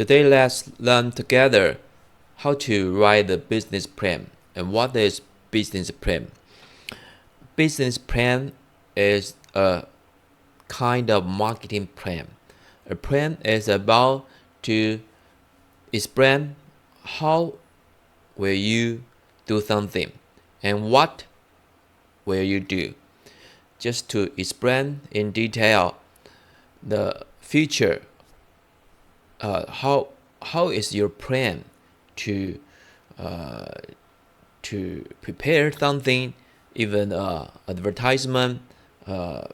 Today let's learn together how to write the business plan. And what is business plan? Business plan is a kind of marketing plan. A plan is about to explain how will you do something and what will you do. Just to explain in detail the future. How is your plan to prepare something, even advertisement, a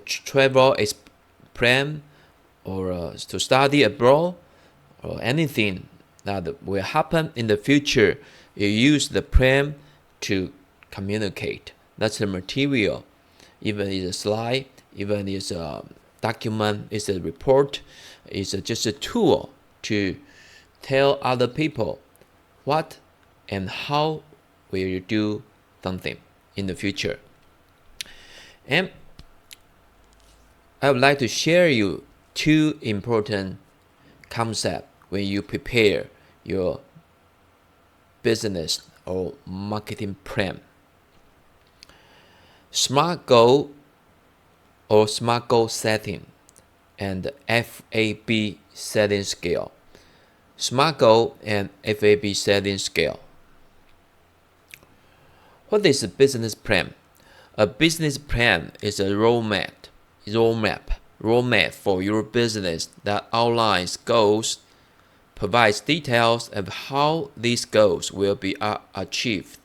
travel plan, or to study abroad, or anything that will happen in the future. You use the plan to communicate. That's the material. Even it's a slide, even it's a document, it's a report, it's just a tool to tell other people what and how will you do something in the future. And I would like to share you two important concepts when you prepare your business or marketing plan. SMART goal or SMART goal setting and FAB setting scale. SMART goal and FAB setting scale. What is a business plan? A business plan is a roadmap for your business that outlines goals, provides details of how these goals will be achieved,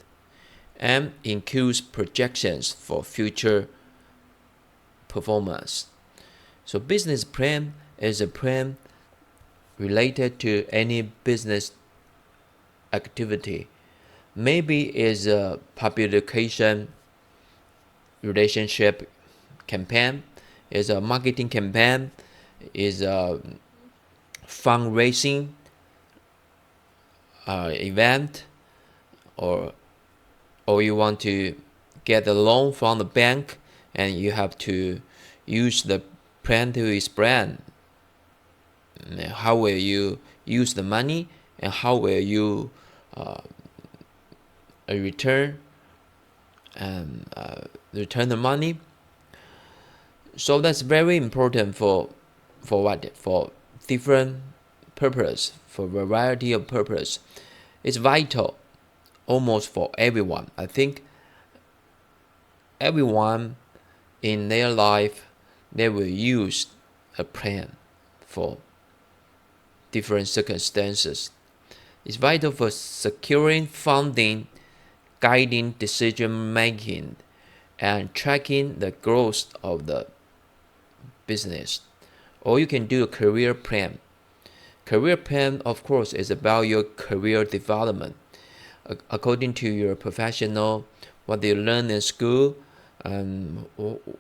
and includes projections for future performance. So business plan is a plan related to any business activity. Maybe is a publication relationship campaign, is a marketing campaign, is a fundraising event, or you want to get a loan from the bank and you have to use the plan to explain how will you use the money and how will you return the money. So that's very important for what? For different purpose, for variety of purpose. It's vital almost for everyone. I think everyone in their life, they will use a plan for different circumstances. It's vital for securing funding, guiding decision making, and tracking the growth of the business. Or you can do a career plan. Career plan, of course, is about your career development. According to your professional, what do you learn in school, and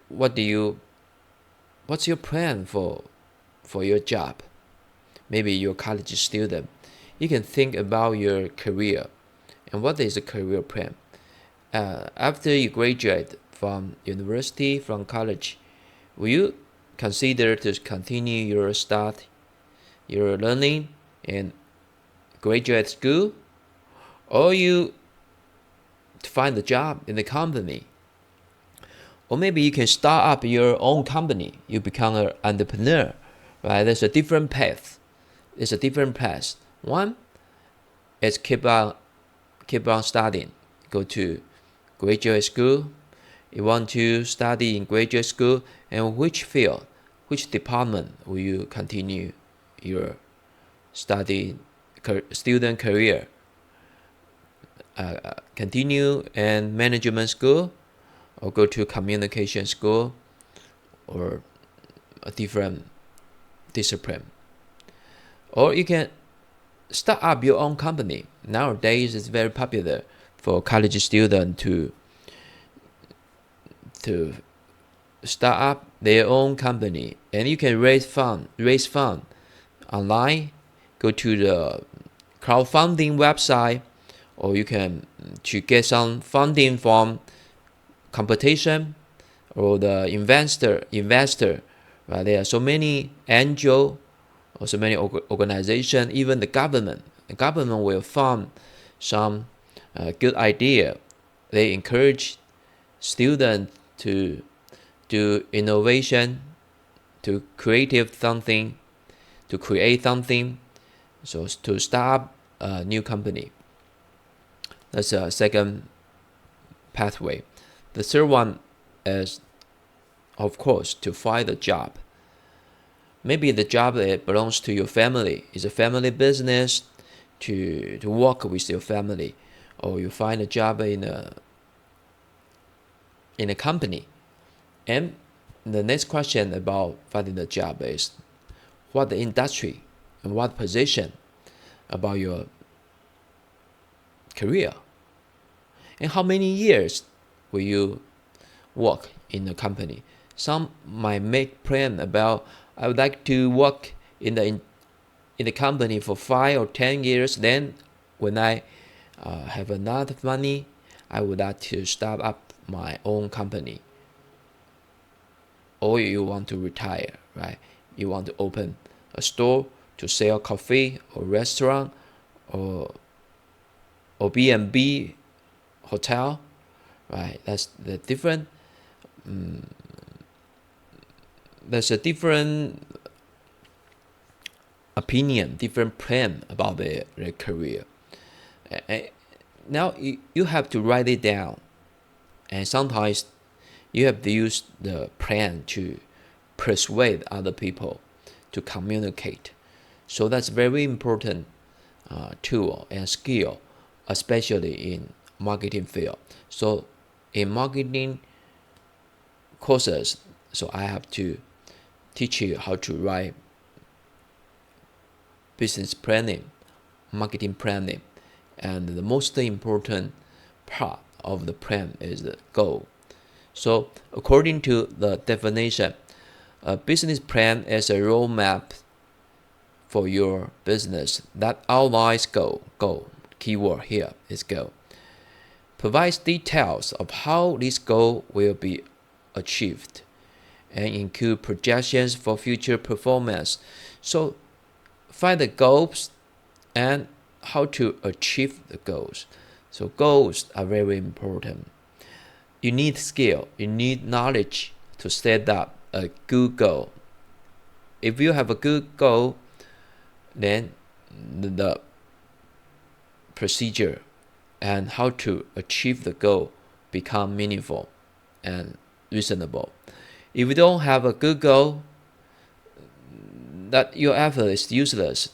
what's your plan for your job? Maybe you're a college student. You can think about your career and what is a career plan. After you graduate from university, from college, will you consider to continue your learning in graduate school, or you to find a job in the company? Or maybe you can start up your own company. You become an entrepreneur, right? There's a different path. One is keep on studying. Go to graduate school. You want to study in graduate school, and which field, which department will you continue your student career? Continue in management school, or go to communication school, or a different discipline. Or you can start up your own company. Nowadays, it's very popular for college students to start up their own company, and you can raise fund online. Go to the crowdfunding website, or you can to get some funding from competition or the investor. Right? There are so many angel Also many organizations, even the government. The government will fund some good idea. They encourage students to do innovation, to create something, so to start up a new company. That's a second pathway. The third one is, of course, to find a job. Maybe the job belongs to your family. It's a family business to work with your family, or you find a job in a company. And the next question about finding a job is what the industry and what position about your career, and how many years will you work in a company. Some might make plan about, I would like to work in the company for 5 or 10 years. Then when I have enough money, I would like to start up my own company. Or you want to retire, right? You want to open a store to sell coffee or restaurant or B&B hotel, right? That's the different. There's a different opinion, different plan about their career. Now you have to write it down, and sometimes you have to use the plan to persuade other people to communicate. So that's very important tool and skill, especially in marketing field. So in marketing courses, so I have to teach you how to write business planning, marketing planning, and the most important part of the plan is the goal. So according to the definition, a business plan is a roadmap for your business that outlines goal. Keyword here is goal. Provides details of how this goal will be achieved and include projections for future performance. So find the goals and how to achieve the goals. So goals are very important. You need skill, you need knowledge to set up a good goal. If you have a good goal, then the procedure and how to achieve the goal become meaningful and reasonable. If you don't have a good goal, that your effort is useless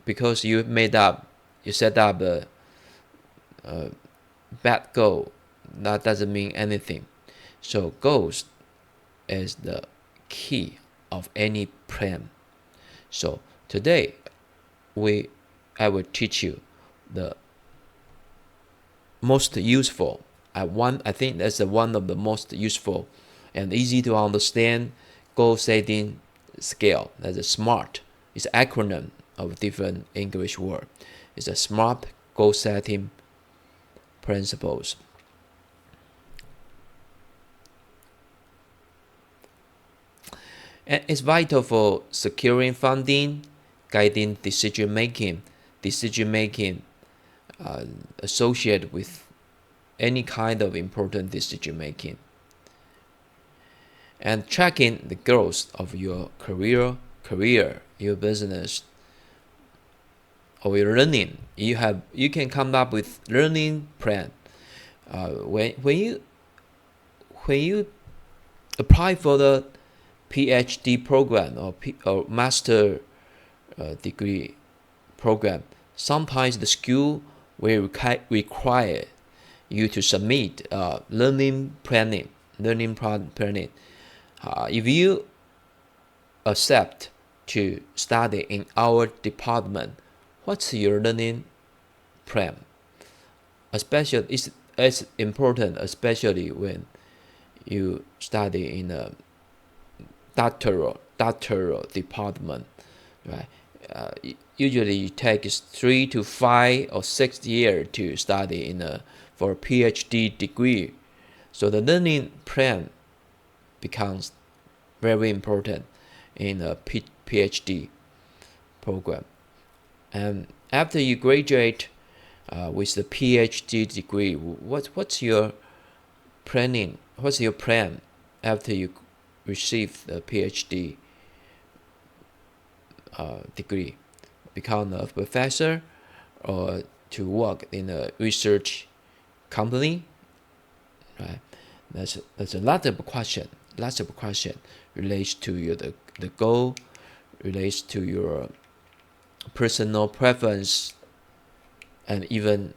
because you set up a bad goal. That doesn't mean anything. So goals is the key of any plan. So today I will teach you the most useful. I think that's one of the most useful and easy to understand goal setting skill. That's a SMART. It's an acronym of different English word. It's a SMART goal setting principles. And it's vital for securing funding, guiding decision making associated with any kind of important decision making, and tracking the growth of your career, your business, or your learning. You can come up with learning plan. When you apply for the PhD program or master degree program, sometimes the school will require you to submit learning planning. If you accept to study in our department, what's your learning plan? Especially, it's important, especially when you study in a doctoral department, right? Usually it takes 3 to 5 or 6 years to study for a PhD degree. So the learning plan becomes very important in a PhD. program. And after you graduate with the PhD degree, what's your planning? What's your plan after you receive the PhD degree? Become a professor, or to work in a research company, right? There's a lot of question relates to the goal, relates to your personal preference, and even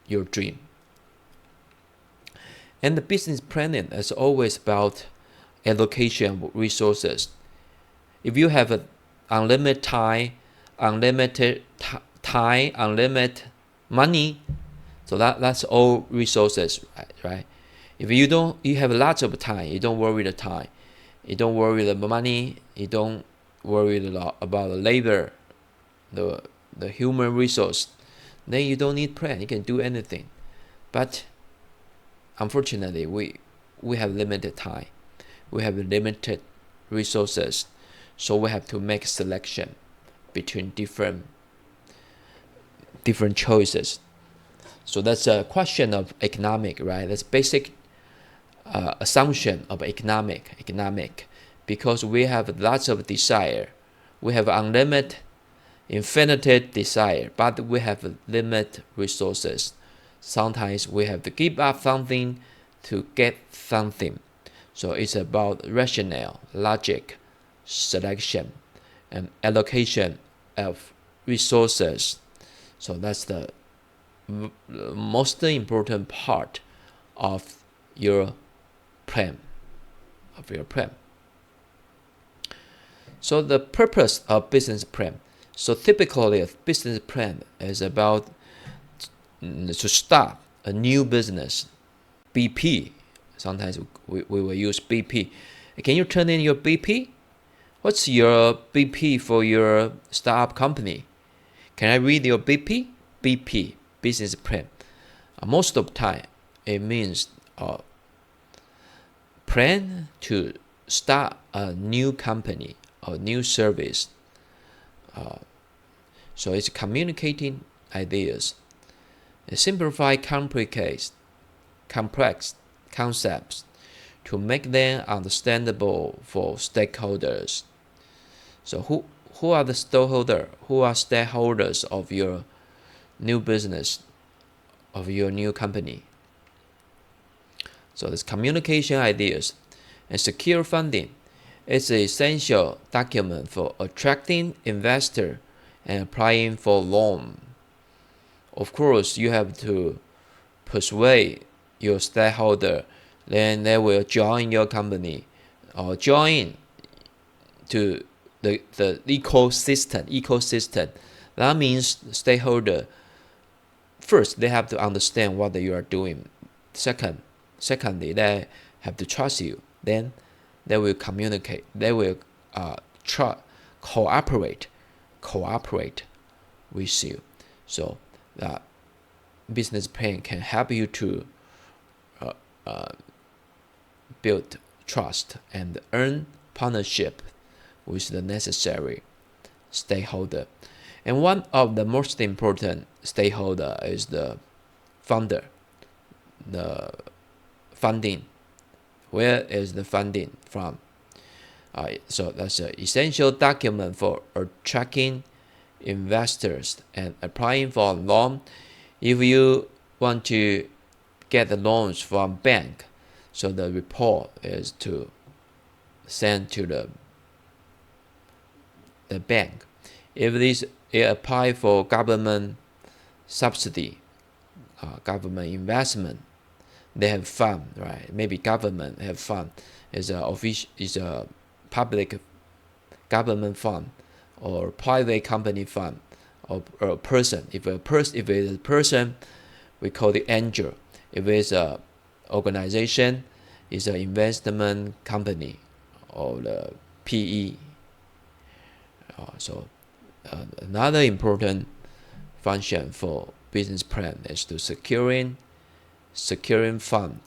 your dream. And the business planning is always about allocation of resources. If you have unlimited time, unlimited money, so that's all resources, right? If you have lots of time, you don't worry the time, you don't worry the money, you don't worry about the labor, the human resource, then you don't need plan. You can do anything. But unfortunately, we have limited time, we have limited resources, so we have to make selection between different choices. So that's a question of economic, right? That's basic assumption of economic, because we have lots of desire, we have unlimited, infinite desire, but we have limited resources. Sometimes we have to give up something to get something. So it's about rationale, logic, selection, and allocation of resources. So that's the most important part of your plan. So the purpose of business plan. So typically a business plan is about to start a new business. BP. Sometimes we will use BP. Can you turn in your BP? What's your BP for your startup company? Can I read your BP? BP, business plan. Most of the time, it means plan to start a new company or new service. So it's communicating ideas, simplify complex concepts to make them understandable for stakeholders. So who are the stakeholders? Who are stakeholders of your new business, of your new company? So this communication ideas and secure funding. It's an essential document for attracting investor and applying for loan. Of course, you have to persuade your stakeholder, then they will join your company or join to the ecosystem. That means stakeholder, first they have to understand what you are doing. Secondly, they have to trust you. Then they will communicate. They will cooperate with you. So that business plan can help you to build trust and earn partnership with the necessary stakeholder. And one of the most important stakeholder is the founder, the funding. Where is the funding from? So that's an essential document for attracting investors and applying for a loan. If you want to get the loans from bank, so the report is to send to the bank. If it apply for government subsidy, government investment, they have fund, right? Maybe government have fund is a public government fund or private company fund or a person. If it's a person, we call it angel. If it's a organization, it's an investment company or the PE. So another important function for business plan is to securing fund,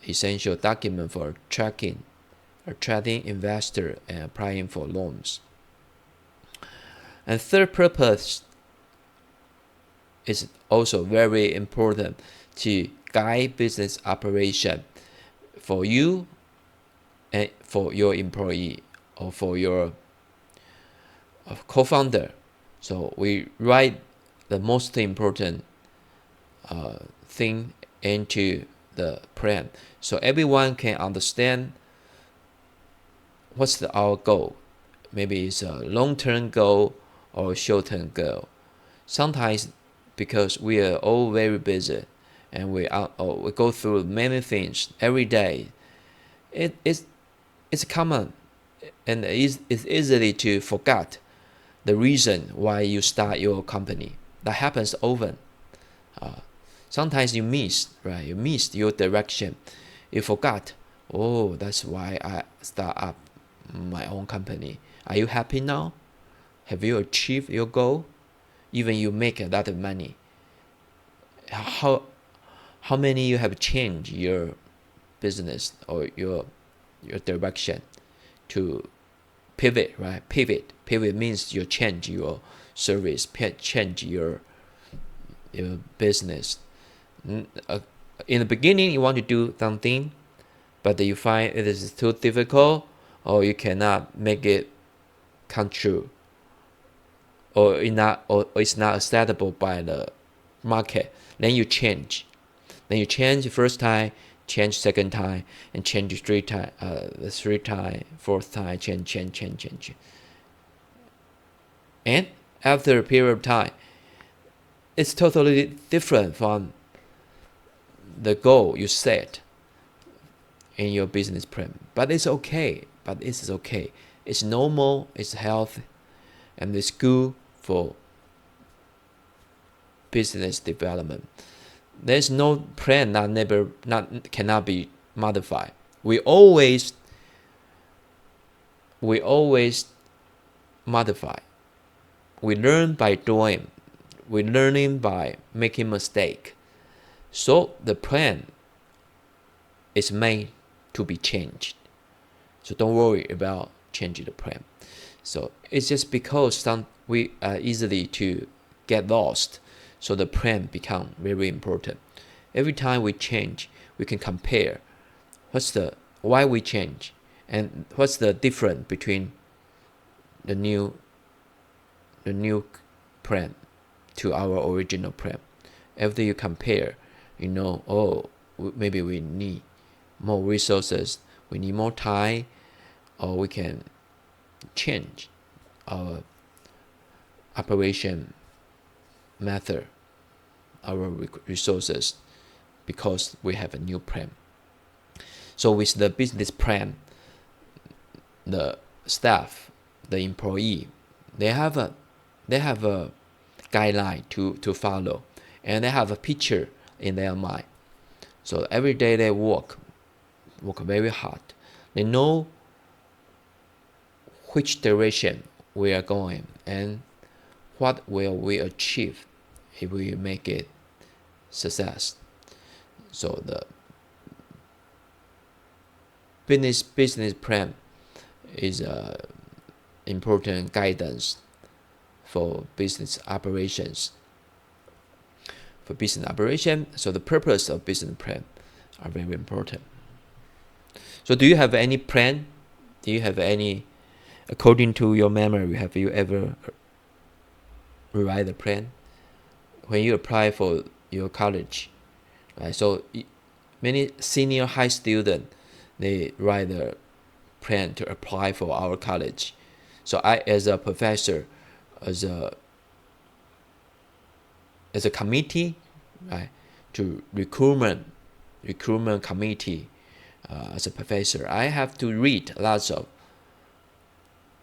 essential document for attracting investor and applying for loans. And third purpose is also very important to guide business operation for you and for your employee or for your co-founder. So we write the most important thing into the plan, so everyone can understand what's our goal. Maybe it's a long-term goal or a short-term goal. Sometimes because we are all very busy and we go through many things every day, it's common and it's easily to forget the reason why you start your company. That happens often. Sometimes you miss, right? You missed your direction. You forgot. Oh, that's why I start up my own company. Are you happy now? Have you achieved your goal? Even you make a lot of money. How many you have changed your business or your direction to pivot, right? Pivot means you change your service, change your business. In the beginning, you want to do something, but you find it is too difficult, or you cannot make it come true, or it's not acceptable by the market. Then you change. Then you change first time, change second time, and change three time, fourth time, change. And after a period of time, it's totally different from the goal you set in your business plan. But it's okay. It's normal, it's healthy, and it's good for business development. There's no plan that cannot be modified. We always modify. We learn by doing. We're learning by making mistake. So the plan is made to be changed. So don't worry about changing the plan. So it's just because we are easily to get lost. So the plan become very important. Every time we change, we can compare why we change and what's the difference between the new plan to our original plan. After you compare, you know, maybe we need more resources, we need more time, or we can change our operation method, our resources, because we have a new plan. So with the business plan, the staff, the employee, they have a guideline to follow, and they have a picture in their mind. So every day they work very hard. They know which direction we are going and what will we achieve if we make it success. So the business plan is important guidance for business operations. So the purpose of business plan are very important. So do you have any plan? Do you have any, according to your memory, have you ever rewrite a plan? When you apply for your college, right? So many senior high students, they write a plan to apply for our college. So I, as a professor, as a committee, right, to recruitment committee, as a professor, I have to read lots of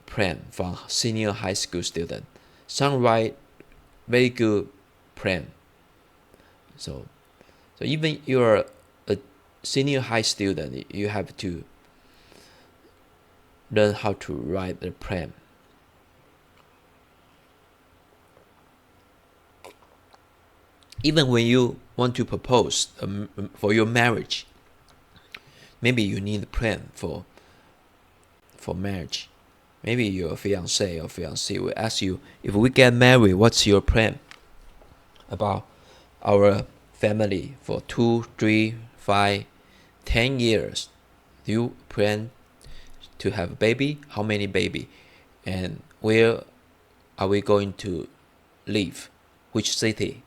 plan from senior high school students. Some write very good plan. So even you're a senior high student, you have to learn how to write a plan. Even when you want to propose for your marriage, maybe you need a plan for marriage. Maybe your fiance or fiancée will ask you, if we get married, what's your plan about our family for 2, 3, 5, 10 years? Do you plan to have a baby? How many baby? And where are we going to live? Which city?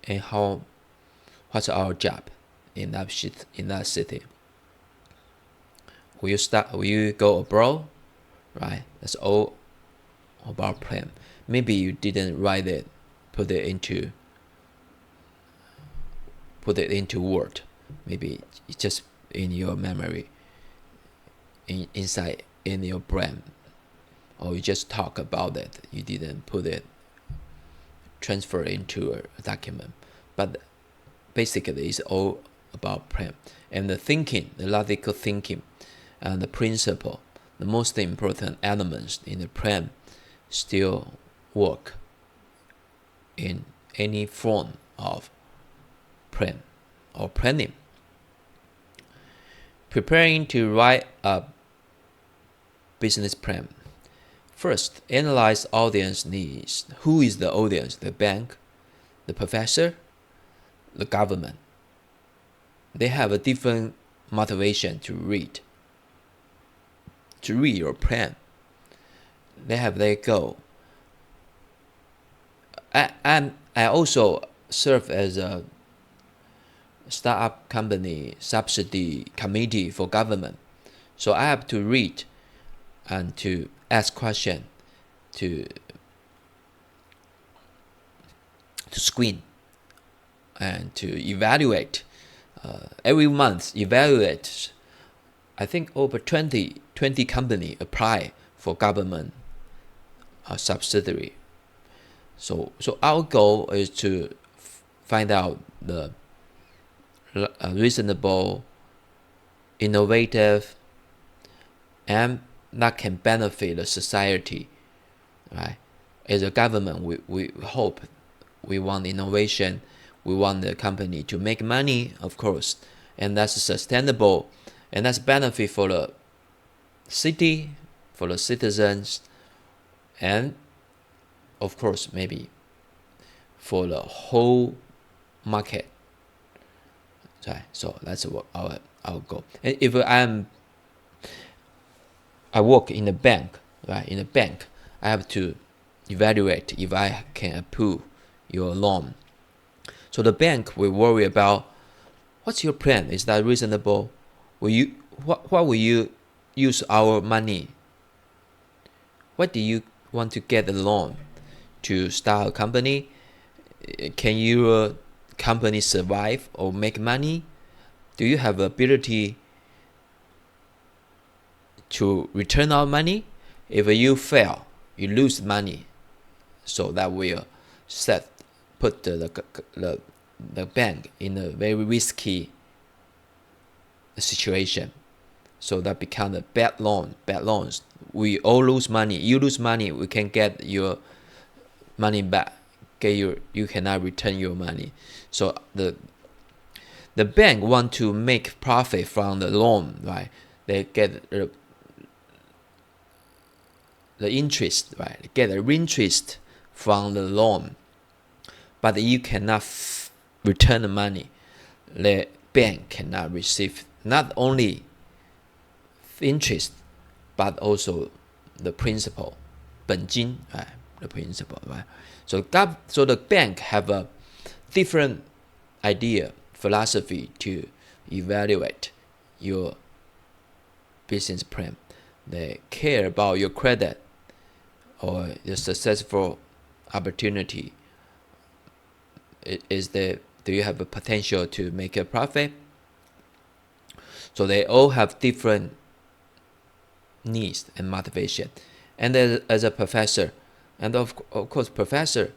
And what's our job in that city? Will you go abroad? Right? That's all about plan. Maybe you didn't write it, put it into word. Maybe it's just in your memory, inside in your brain, or you just talk about it. You didn't put it, transfer into a document. But basically, it's all about plan and the thinking, the logical thinking, and the principle. The most important elements in the plan still work in any form of plan or planning. Preparing to write a business plan. First, analyze audience needs. Who is the audience? The bank, the professor, the government. They have a different motivation to read your plan. They have their goal. I also serve as a startup company subsidy committee for government. So I have to read and to ask questions, to screen and to evaluate. Every month evaluate. I think over 20 company apply for government subsidiary. So our goal is to find out the reasonable, innovative, and that can benefit the society, right? As a government, we hope, we want innovation, we want the company to make money, of course, and that's sustainable, and that's benefit for the city, for the citizens, and of course maybe for the whole market. Right? So that's our goal. And if I work in a bank, right? In a bank, I have to evaluate if I can approve your loan. So the bank will worry about, what's your plan? Is that reasonable? What will you use our money? What do you want to get a loan to start a company? Can your company survive or make money? Do you have ability to return our money? If you fail, you lose money. So that will put the bank in a very risky situation. So that becomes a bad loans. We all lose money. You lose money, we can get your money back. You cannot return your money. So the bank want to make profit from the loan, right? They get the interest, right? They get the interest from the loan, but you cannot return the money. The bank cannot receive not only interest but also the principal, 本金, right? The principal, right? So the bank have a different idea, philosophy to evaluate your business plan. They care about your credit or your successful opportunity. Do you have a potential to make a profit? So they all have different needs and motivation. And as a professor, and of course professor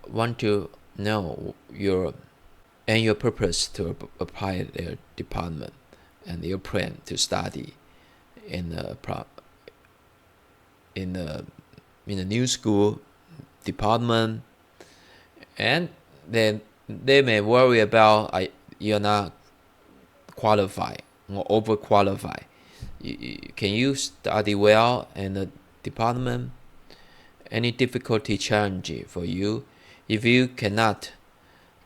want to know your purpose to apply their department and your plan to study in the new school department. And then they may worry about you're not qualify or overqualify. Can you study well in the department? Any difficulty challenge for you? If you cannot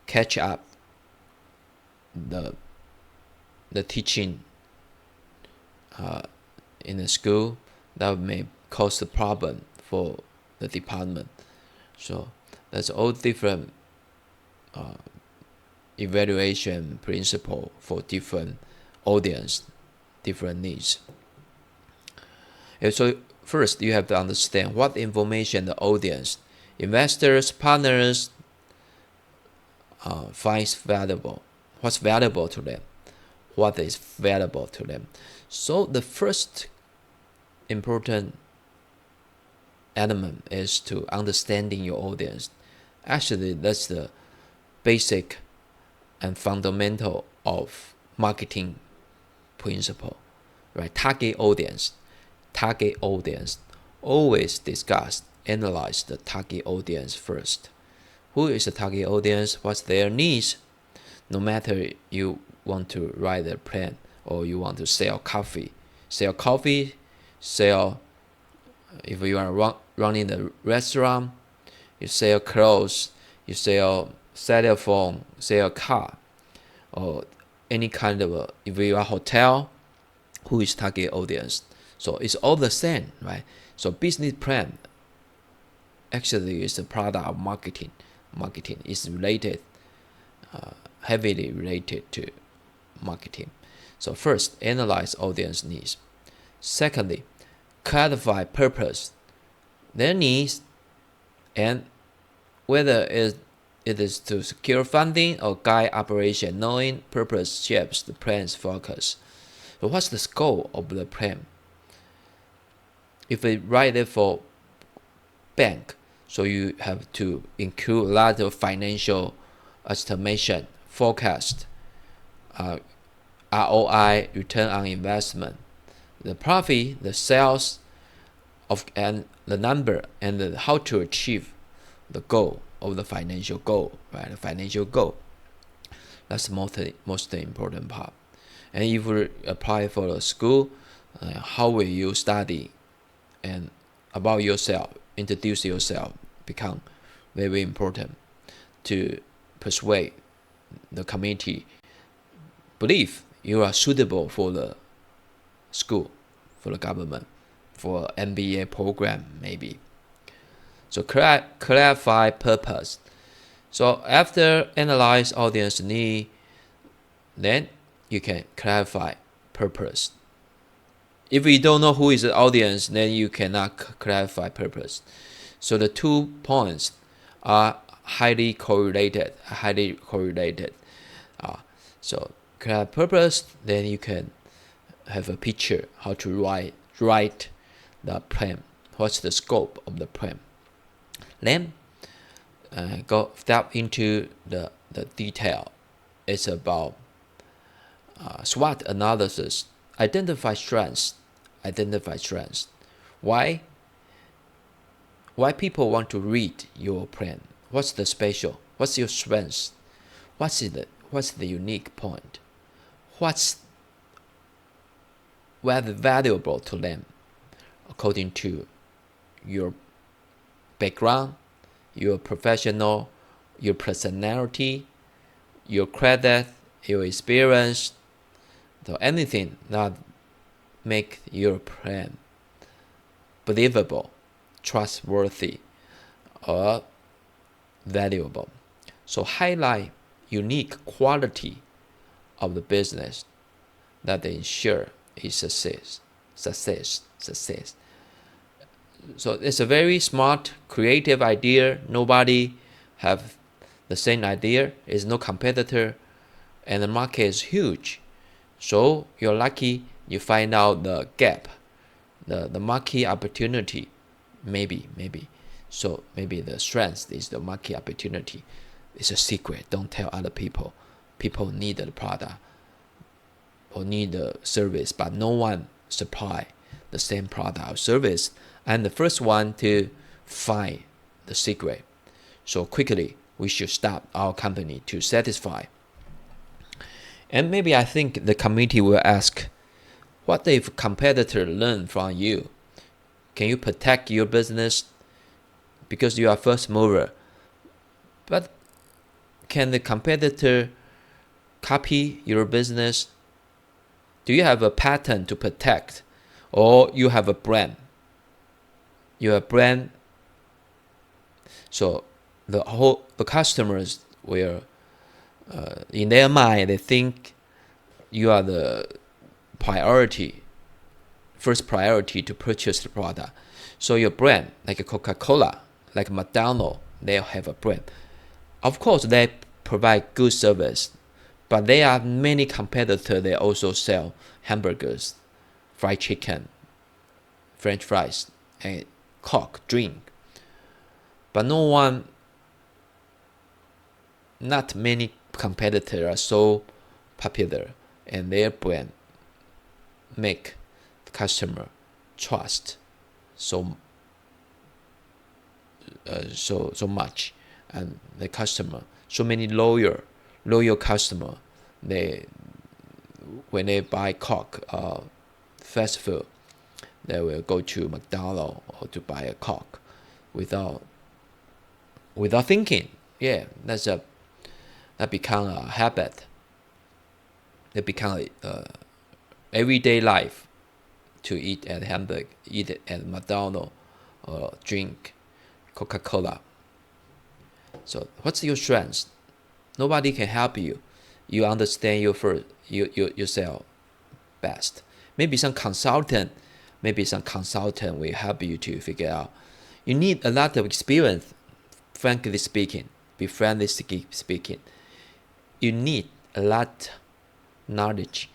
catch up the teaching in the school, that may cause a problem for the department. So that's all different evaluation principle for different audience, different needs. And so first, you have to understand what information the audience, investors, partners finds valuable. What's valuable to them? What is valuable to them? So the first important element is to understanding your audience. Actually, that's the basic and fundamental of marketing principle, right? Target audience. Always discuss, analyze the target audience first. Who is the target audience? What's their needs? No matter you want to write a plan or you want to sell coffee, if you are running the restaurant, you sell clothes, you sell cell phone, sell car, or any kind of if you are a hotel, who is target audience? So it's all the same, right? So business plan actually is a product of marketing. Marketing is related, heavily related to marketing. So first, analyze audience needs. Secondly, clarify purpose, their needs, and whether it is to secure funding or guide operation. Knowing purpose shapes the plan's focus. So what's the scope of the plan? If we write it for bank, so you have to include a lot of financial estimation, forecast, ROI, return on investment, the profit, the sales, and the number, and how to achieve the goal of the financial goal, right? The financial goal. That's the most important part. And if you apply for the school, how will you study? And about yourself, introduce yourself, become very important to persuade the committee, believe you are suitable for the school, for the government, for MBA program maybe. So clarify purpose. So after analyze audience need, then you can clarify purpose. If you don't know who is the audience, then you cannot clarify purpose. So the 2 points are highly correlated. So clarify purpose, then you can have a picture how to write the plan. What's the scope of the plan? Then go step into the detail. It's about SWOT analysis. Identify strengths. Why people want to read your plan? What's the special? What's your strengths? What's the unique point? What's valuable to them according to your background, your professional, your personality, your credit, your experience, so anything that make your plan believable, trustworthy, or valuable. So highlight unique quality of the business that ensure its success. So it's a very smart, creative idea. Nobody have the same idea. There's no competitor, and the market is huge. So you're lucky you find out the gap, the market opportunity, maybe. So maybe the strength is the market opportunity. It's a secret. Don't tell other people. People need the product or need the service, but no one supply the same product or service. I'm the first one to find the secret. So quickly, we should start our company to satisfy. And maybe I think the committee will ask, what if competitor learn from you? Can you protect your business because you are first mover? But can the competitor copy your business? Do you have a patent to protect? Or you have a brand? You have a brand, so the customers will, in their mind, they think you are the first priority to purchase the product. So your brand, like Coca-Cola, like McDonald's, they have a brand. Of course, they provide good service, but there are many competitors. They also sell hamburgers, fried chicken, French fries, and Coke drink. But not many competitors are so popular, and their brand make the customer trust so much, and the customer, so many loyal customer, when they buy Coke fast food, they will go to McDonald's or to buy a Coke without thinking. Yeah, that become a habit. It become a everyday life to eat at McDonald's or drink Coca-Cola. So what's your strength? Nobody can help you. You understand yourself best. Maybe some consultant will help you to figure out. You need a lot of experience, frankly speaking. You need a lot knowledge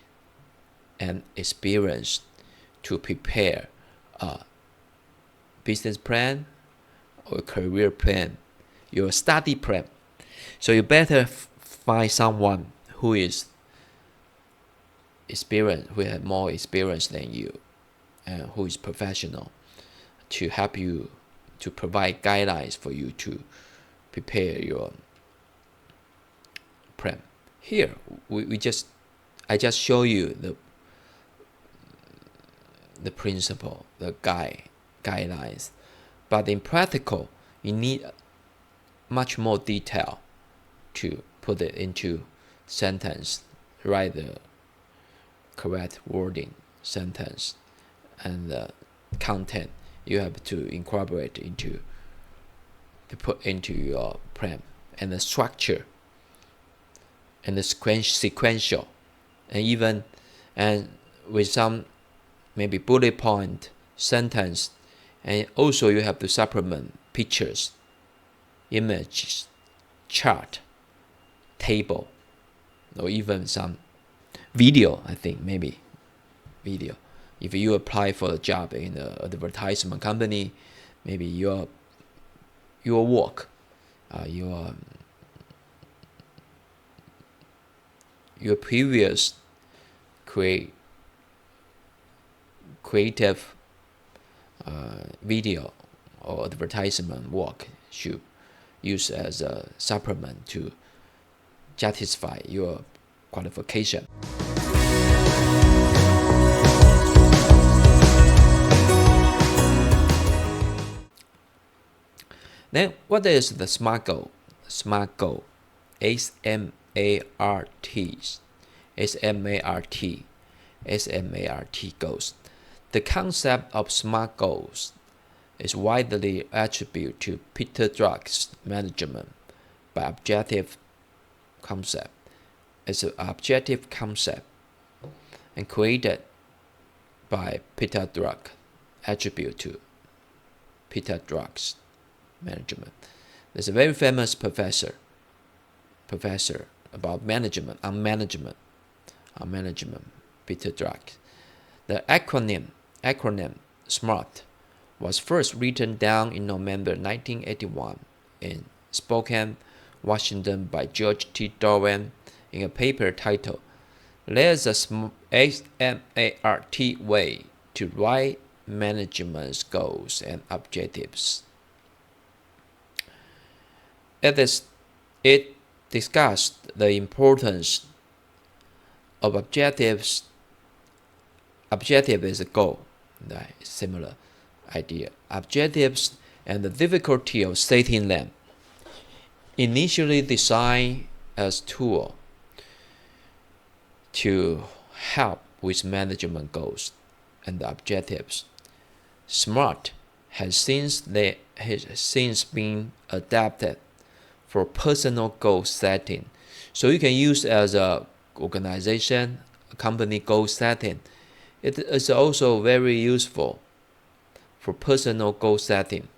and experience to prepare a business plan or career plan, your study plan. So you better find someone who is experienced, who has more experience than you, and who is professional, to help you, to provide guidelines for you to prepare your plan. Here, I just show you the principle, the guidelines. But in practical, you need much more detail to put it into sentence, write the correct wording sentence, and the content you have to incorporate to put into your plan, and the structure and the sequential, and with some maybe bullet point sentence. And also you have to supplement pictures, images, chart, table, or even some video. I think maybe video. If you apply for a job in an advertisement company, maybe your work, your previous creative video or advertisement work should use as a supplement to justify your qualification. Then what is the SMART goal? SMART goal, SMART goals. The concept of SMART goals is widely attributed to Peter Drucker's management by objective concept. It's an objective concept and created by Peter Drucker, attribute to Peter Drucker's management. There's a very famous professor about management, on management, Peter Drucker. The acronym SMART was first written down in November 1981 in Spokane, Washington by George T. Doran in a paper titled "There's a SMART way to write management goals and objectives." It discussed the importance of objectives. Objective is a goal, right? Similar idea. Objectives and the difficulty of setting them. Initially designed as tool to help with management goals and objectives. SMART has since been adapted for personal goal setting. So you can use as a organization, a company goal setting. It is also very useful for personal goal setting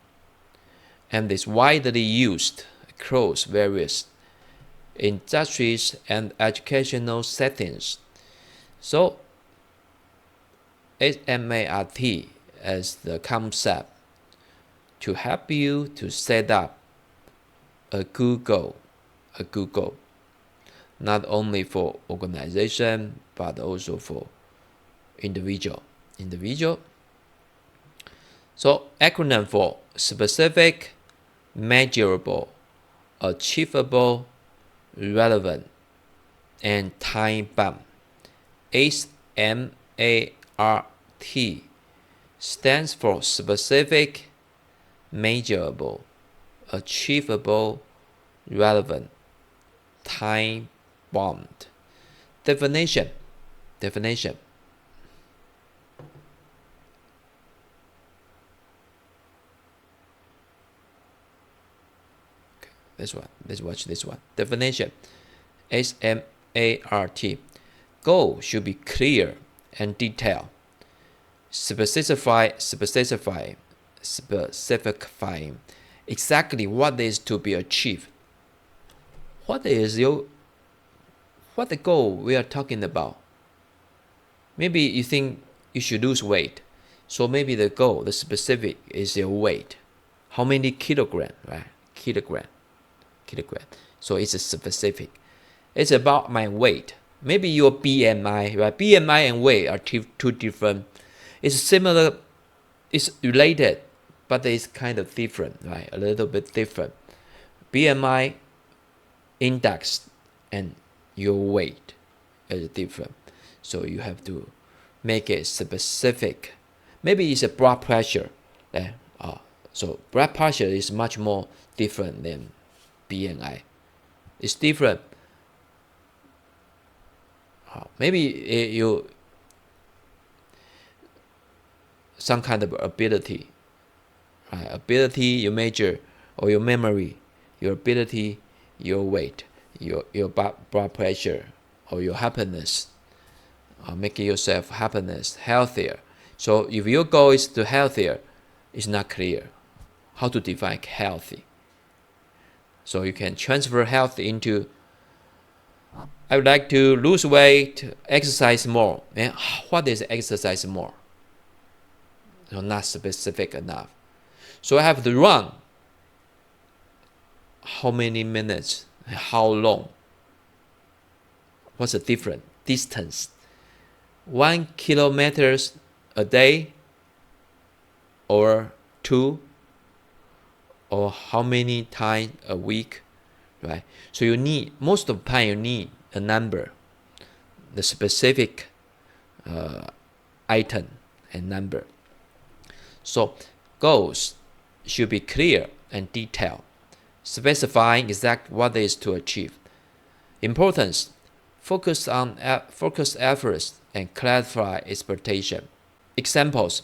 and is widely used across various industries and educational settings. So SMART as the concept to help you to set up a good goal, not only for organization but also for individual. So acronym for specific, measurable, achievable, relevant, and time-bound. SMART stands for specific, measurable, achievable, relevant, time-bound. Definition. Let's watch this one. Definition. SMART. Goal should be clear and detailed. Specifying exactly what is to be achieved. What the goal we are talking about? Maybe you think you should lose weight. So maybe the goal, the specific is your weight. How many kilogram, right? Kilogram. So it's a specific. It's about my weight. Maybe your BMI, right? BMI and weight are two different. It's similar, it's related, but it's kind of different, right? A little bit different. BMI index and your weight is different. So you have to make it specific. Maybe it's a blood pressure. So blood pressure is much more different than BMI. It's different. Maybe you some kind of ability, right? Ability you measure, or your memory, your ability, your weight, your blood pressure, or your happiness, making yourself healthier. So if your goal is to healthier, it's not clear how to define healthy. So you can transfer health into, I would like to lose weight, exercise more. And what is exercise more? So not specific enough. So I have to run. How many minutes? How long? What's the difference? Distance. 1 kilometer a day, or 2, or how many times a week, right? So you need, most of the time you need a number, the specific item and number. So goals should be clear and detailed, specifying exactly what is to achieve. Importance: focus efforts and clarify expectation. Examples: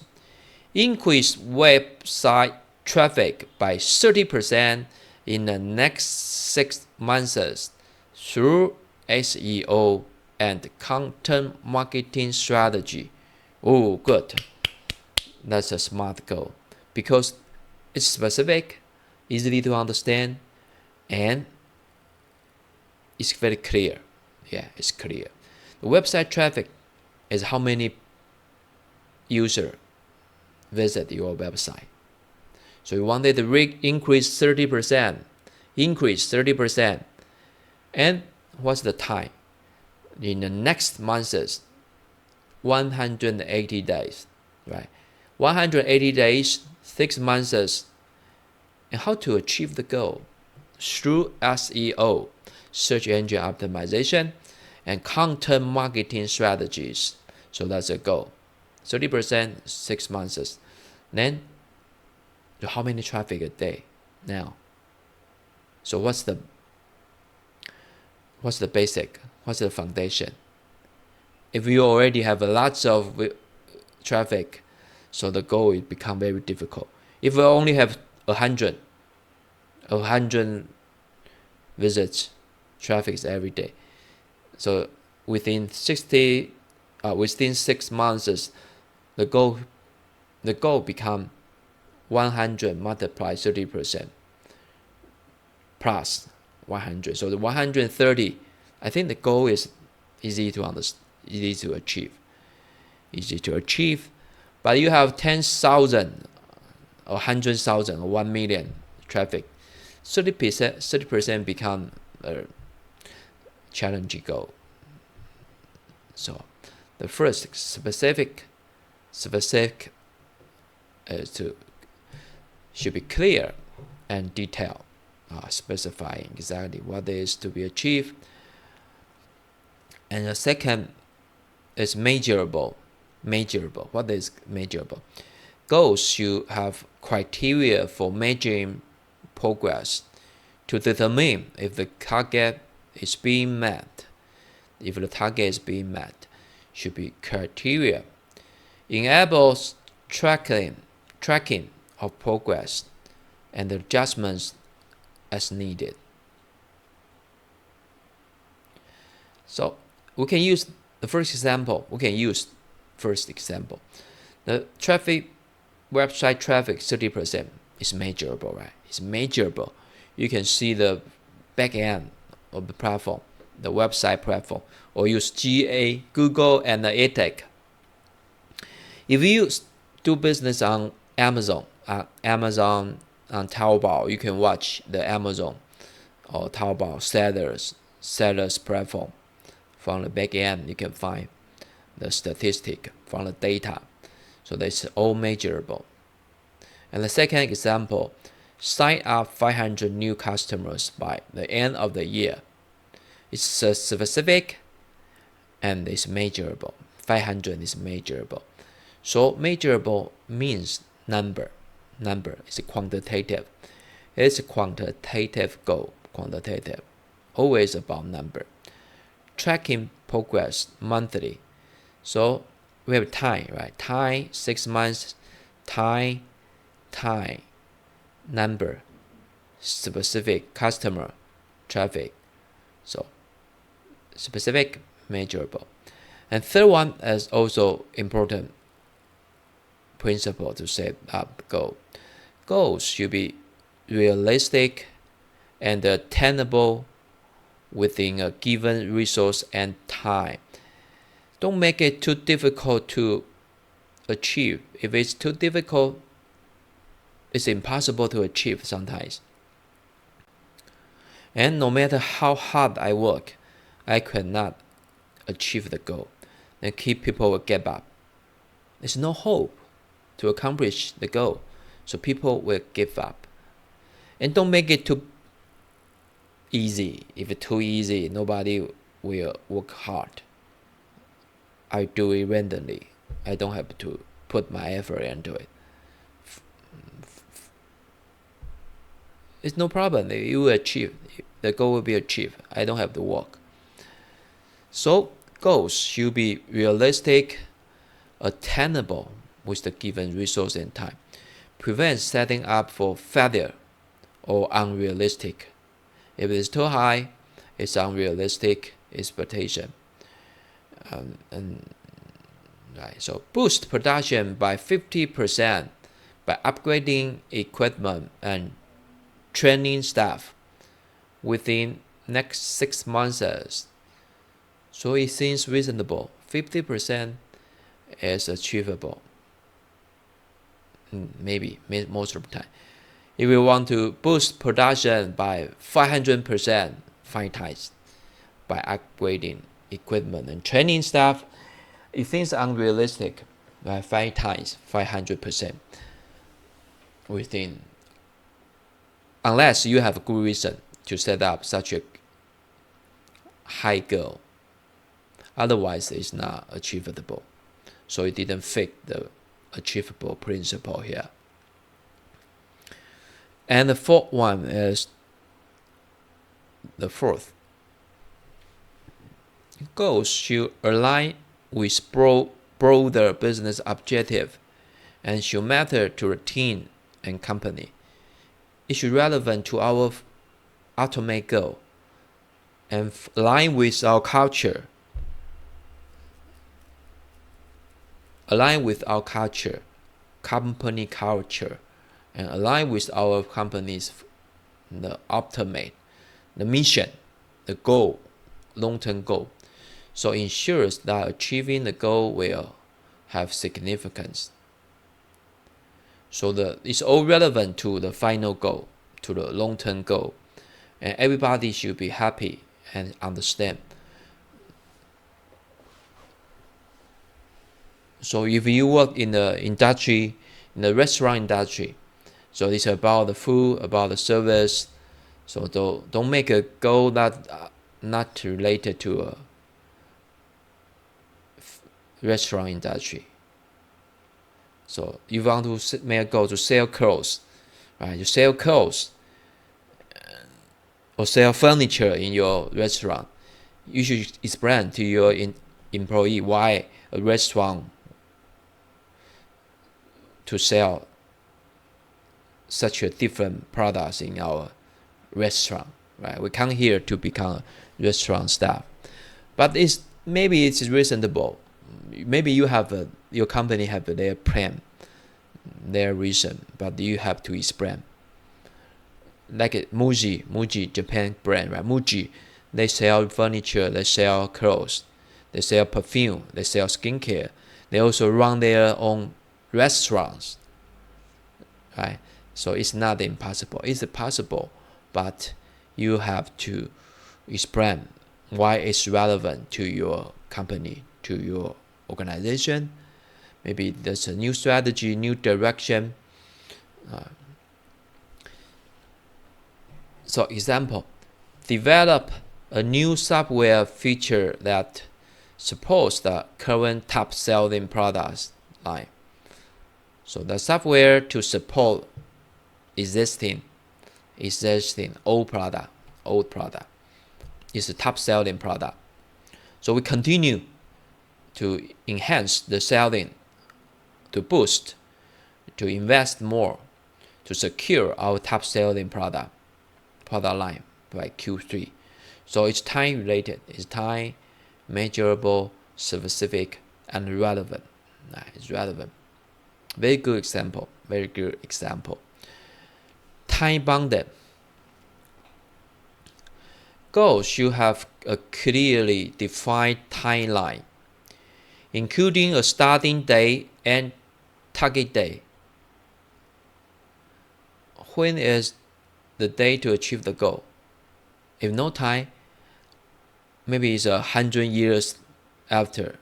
increase website traffic by 30% in the next 6 months through SEO and content marketing strategy. Oh, good. That's a SMART goal because it's specific, easily to understand, and it's very clear. Yeah, it's clear. The website traffic is how many users visit your website. So you wanted to increase 30%. And what's the time? In the next months, 180 days, right? 180 days, 6 months. And how to achieve the goal? Through SEO, search engine optimization, and content marketing strategies. So that's a goal. 30%, 6 months. Then, how many traffic a day now? So what's the basic? What's the foundation? If you already have lots of traffic, so the goal will become very difficult. If you only have 100 visits, traffic every day, so within 6 months, the goal become 100 multiplied 30% plus 100. So the 130, I think the goal is easy to achieve. But you have 10,000 or 100,000 or 1 million traffic, 30% become a challenging goal. So the first specific should be clear and detailed, specifying exactly what is to be achieved. And the second is measurable. What is measurable? Goals should have criteria for measuring progress to determine if the target is being met. If the target is being met, should be criteria. Enables tracking of progress and adjustments as needed. So we can use the first example. The website traffic 30% is measurable, right? It's measurable. You can see the back end of the platform, the website platform, or use GA, Google, and the ATEC. If you do business on Amazon, on Taobao, you can watch the Amazon or Taobao sellers platform. From the back end, you can find the statistic from the data. So that's all measurable. And the second example, sign up 500 new customers by the end of the year. It's specific and it's measurable. 500 is measurable. So measurable means number. Number is quantitative. It's a quantitative goal. Quantitative. Always about number. Tracking progress monthly. So we have time, right? Time, 6 months, time, number, specific, customer, traffic. So specific, measurable. And third one is also important principle to set up goal. Goals should be realistic and attainable within a given resource and time. Don't make it too difficult to achieve. If it's too difficult, it's impossible to achieve sometimes. And no matter how hard I work, I cannot achieve the goal. Then people will give up. There's no hope to accomplish the goal, so people will give up. And don't make it too easy. If it's too easy, nobody will work hard. I do it randomly. I don't have to put my effort into it. It's no problem. You will achieve. The goal will be achieved. I don't have to work. So goals should be realistic, attainable with the given resource and time. Prevent setting up for failure or unrealistic. If it's too high, it's unrealistic expectation. So boost production by 50% by upgrading equipment and training staff within next 6 months. So it seems reasonable. 50% is achievable. Maybe most of the time. If we want to boost production by 500%, 5 times by upgrading equipment and training staff, it seems unrealistic by 5 times, 500% within, unless you have a good reason to set up such a high goal. Otherwise, it's not achievable. So it didn't fit the achievable principle here. And the fourth one is the fourth. Goals should align with broader business objective and should matter to the team and company. It should be relevant to our ultimate goal and align with our culture. Align with our culture, company culture, and align with our company's the ultimate, the mission, the goal, long-term goal. So ensures that achieving the goal will have significance. So it's all relevant to the final goal, to the long-term goal, and everybody should be happy and understand. So if you work in the industry, in the restaurant industry, so it's about the food, about the service. So don't make a goal that not related to a restaurant industry. So you want to make a goal to sell clothes, right? You sell clothes or sell furniture in your restaurant. You should explain to your employee why a restaurant to sell such a different products in our restaurant, right? We come here to become a restaurant staff, but maybe it's reasonable. Maybe you have your company have their plan, their reason, but you have to explain. Like Muji Japan brand, right? Muji, they sell furniture, they sell clothes, they sell perfume, they sell skincare. They also run their own restaurants, right? So it's not impossible. It's possible, but you have to explain why it's relevant to your company, to your organization. Maybe there's a new strategy, new direction. So example, develop a new software feature that supports the current top selling products line. So the software to support existing old product is a top selling product. So we continue to enhance the selling, to boost, to invest more, to secure our top selling product line by Q3. So it's time related, it's time measurable, specific, and relevant. It's relevant. Very good example. Time bounded. Goals should have a clearly defined timeline, including a starting date and target date. When is the day to achieve the goal? If no time, maybe it's 100 years after,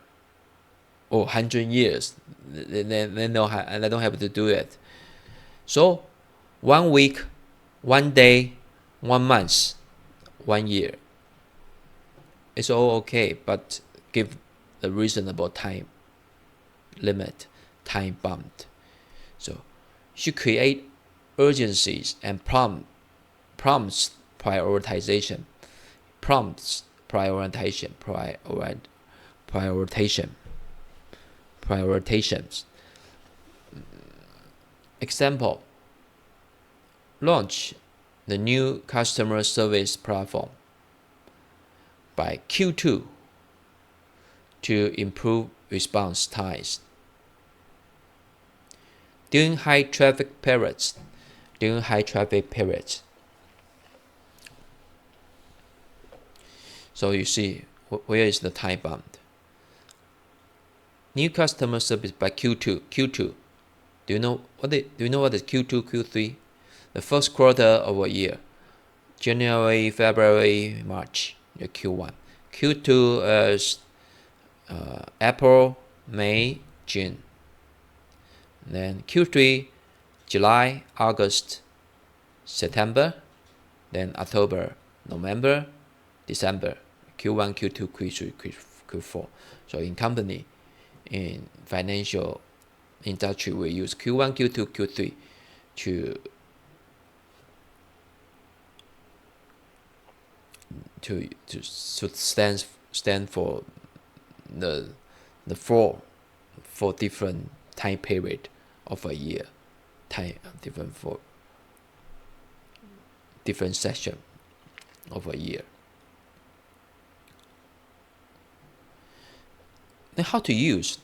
or 100 years, then I don't have to do it. So 1 week, 1 day, 1 month, 1 year. It's all okay, but give a reasonable time limit, time bound. So you should create urgencies and prompts prioritization. Prioritizations. Example, launch the new customer service platform by Q2 to improve response times. During high traffic periods. So you see, where is the time bound? New customer service by Q2. Do you know what is Q2, Q3? The first quarter of a year. January, February, March. Q1. Q2 is April, May, June. Then Q3, July, August, September. Then October, November, December. Q1, Q2, Q4. So in company, in financial industry, we use Q1, Q2, Q3 to stand for the four different time period of a year, different for different section of a year. Then how to use?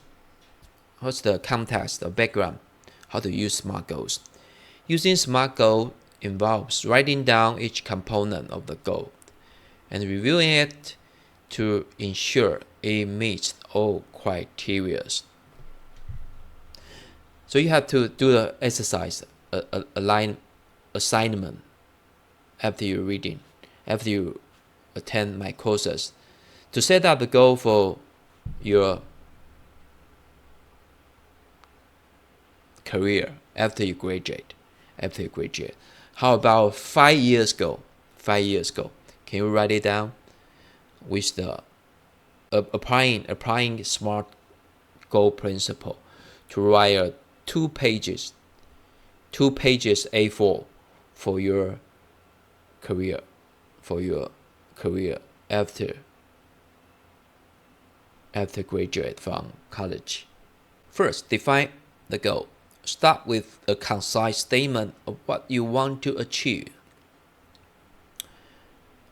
What's the context, the background? How to use SMART goals? Using SMART goal involves writing down each component of the goal and reviewing it to ensure it meets all criteria. So you have to do the exercise, assignment after you reading, after you attend my courses, to set up the goal for your career after you graduate. How about 5 years ago? 5 years ago, can you write it down with the applying SMART goal principle to write 2 pages A4 for your career after graduate from college. First, define the goal. Start with a concise statement of what you want to achieve.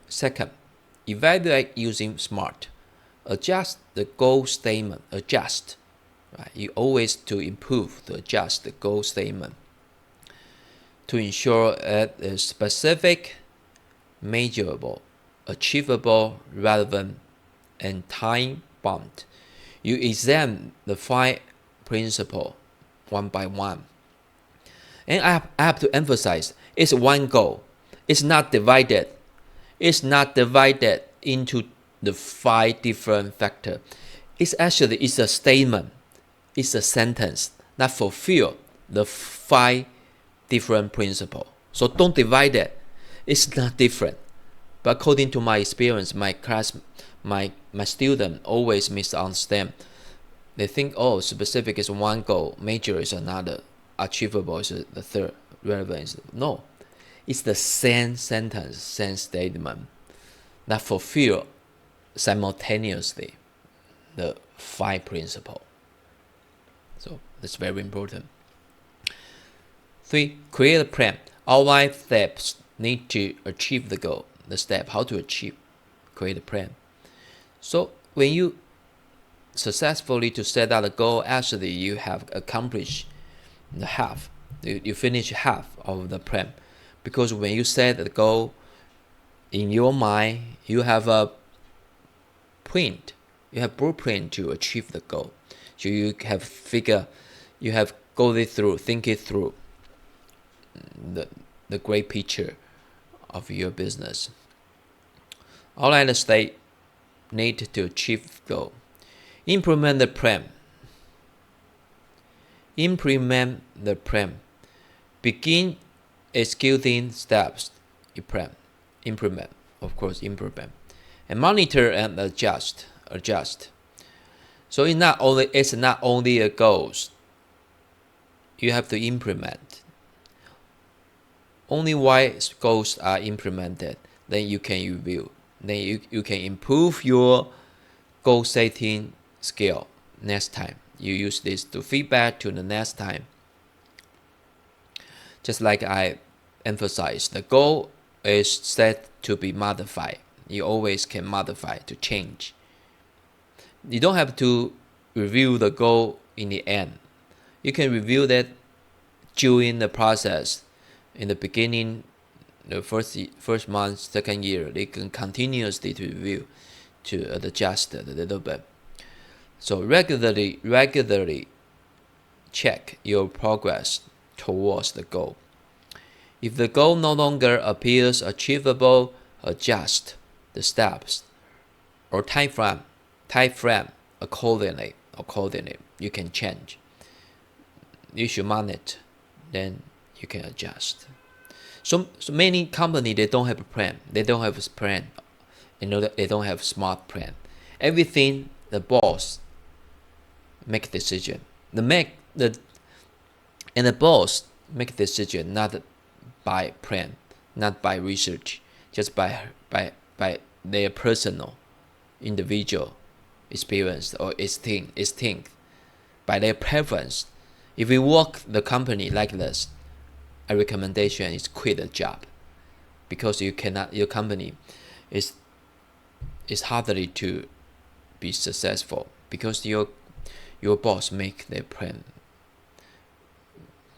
Second, evaluate using SMART. Adjust the goal statement. Right? You always to improve to adjust the goal statement to ensure it is specific, measurable, achievable, relevant, and time-bound. You examine the 5 principles one by one. And I have to emphasize, it's one goal. It's not divided. It's not divided into the 5 different factors. It's a statement. It's a sentence that fulfill the 5 different principles. So don't divide it. It's not different. But according to my experience, my student always misunderstand. They think, oh, specific is one goal, major is another, achievable is the third, relevant is no. It's the same sentence, same statement that fulfill simultaneously the 5 principles. So that's very important. 3. Create a plan. Outline steps need to achieve the goal. The step how to achieve. Create a plan. So when you successfully to set out a goal, actually you have accomplished the half. You finish half of the plan, because when you set the goal in your mind, you have a print. You have blueprint to achieve the goal. So you have go it through, think it through the great picture of your business. Outline the state need to achieve the goal. Implement the plan. Begin executing steps. Implement. And monitor and adjust. So it's not only a goals. You have to implement. Only once goals are implemented, then you can review. Then you can improve your goal setting skill next time. You use this to feedback to the next time. Just like I emphasized, the goal is set to be modified. You always can modify to change. You don't have to review the goal in the end. You can review that during the process. In the beginning, the first month, second year, they can continuously to review to adjust it a little bit. So regularly check your progress towards the goal. If the goal no longer appears achievable, adjust the steps or time frame accordingly. You can change. You should monitor, then you can adjust. So many companies, they don't have a plan. They don't have a plan. They don't have SMART plan. Everything the boss make decision. The boss make decision not by plan, not by research, just by their personal, individual experience or instinct, by their preference. If we work the company like this, a recommendation is quit the job, because your company is hardly to be successful, because your boss make their plan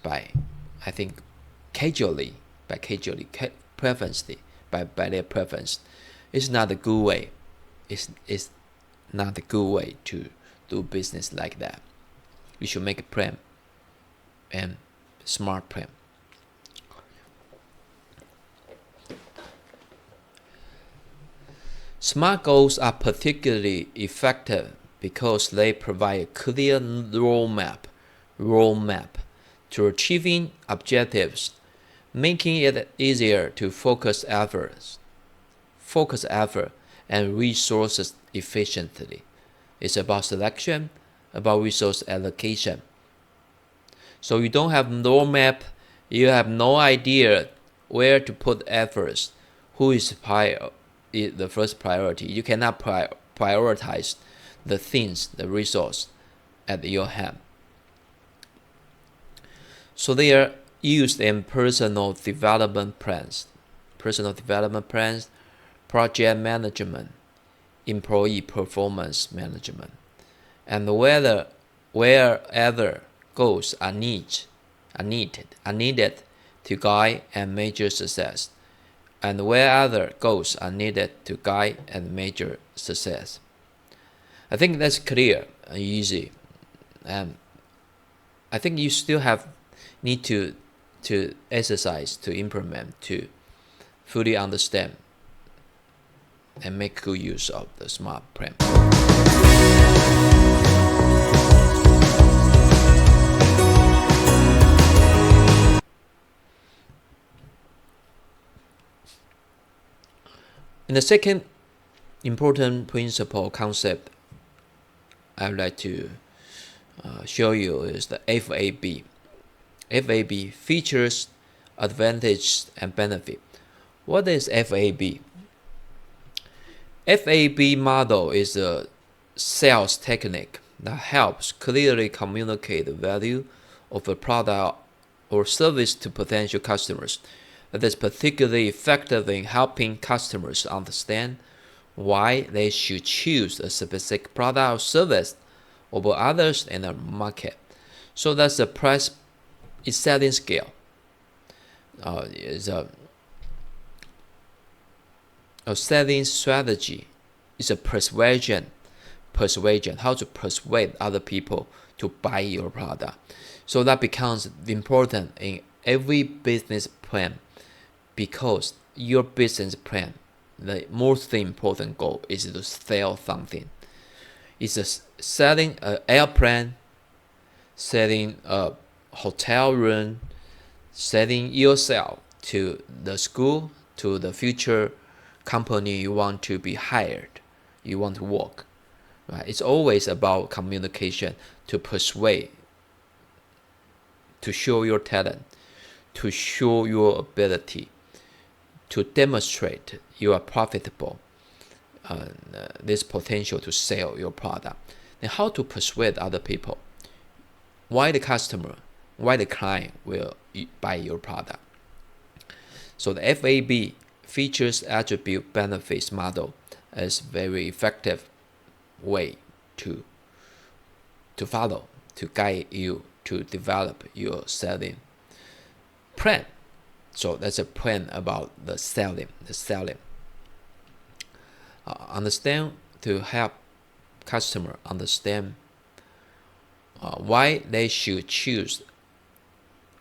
by, I think, casually, by their preference. It's not a good way. It's not a good way to do business like that. We should make a plan, and smart plan. Smart goals are particularly effective because they provide a clear roadmap to achieving objectives, making it easier to focus effort and resources efficiently. It's about selection, about resource allocation. So you don't have roadmap, you have no idea where to put efforts, who is the first priority. You cannot prioritize the things, the resource at your hand. So they are used in personal development plans, project management, employee performance management, and wherever goals are needed to guide and measure success, and where other goals are needed to guide and measure success. I think that's clear and easy, and I think you still need to exercise, to implement, to fully understand and make good use of the smart plan. And the second important principle concept I would like to show you is the FAB. FAB, features, advantages, and benefit. What is FAB? FAB model is a sales technique that helps clearly communicate the value of a product or service to potential customers. It is particularly effective in helping customers understand why they should choose a specific product or service over others in the market. So that's the price is selling scale. Is a selling strategy. Is a persuasion, how to persuade other people to buy your product. So that becomes important in every business plan, because your business plan, the most important goal is to sell something. It's selling an airplane, selling a hotel room, selling yourself to the school, to the future company you want to be hired, you want to work. Right? It's always about communication, to persuade, to show your talent, to show your ability, to demonstrate you are profitable, this potential to sell your product. Then how to persuade other people? Why the client will buy your product? So the FAB, features, attribute, benefits model, is very effective way to follow, to guide you to develop your selling plan. So that's a plan about the selling. Understand, to help customer understand why they should choose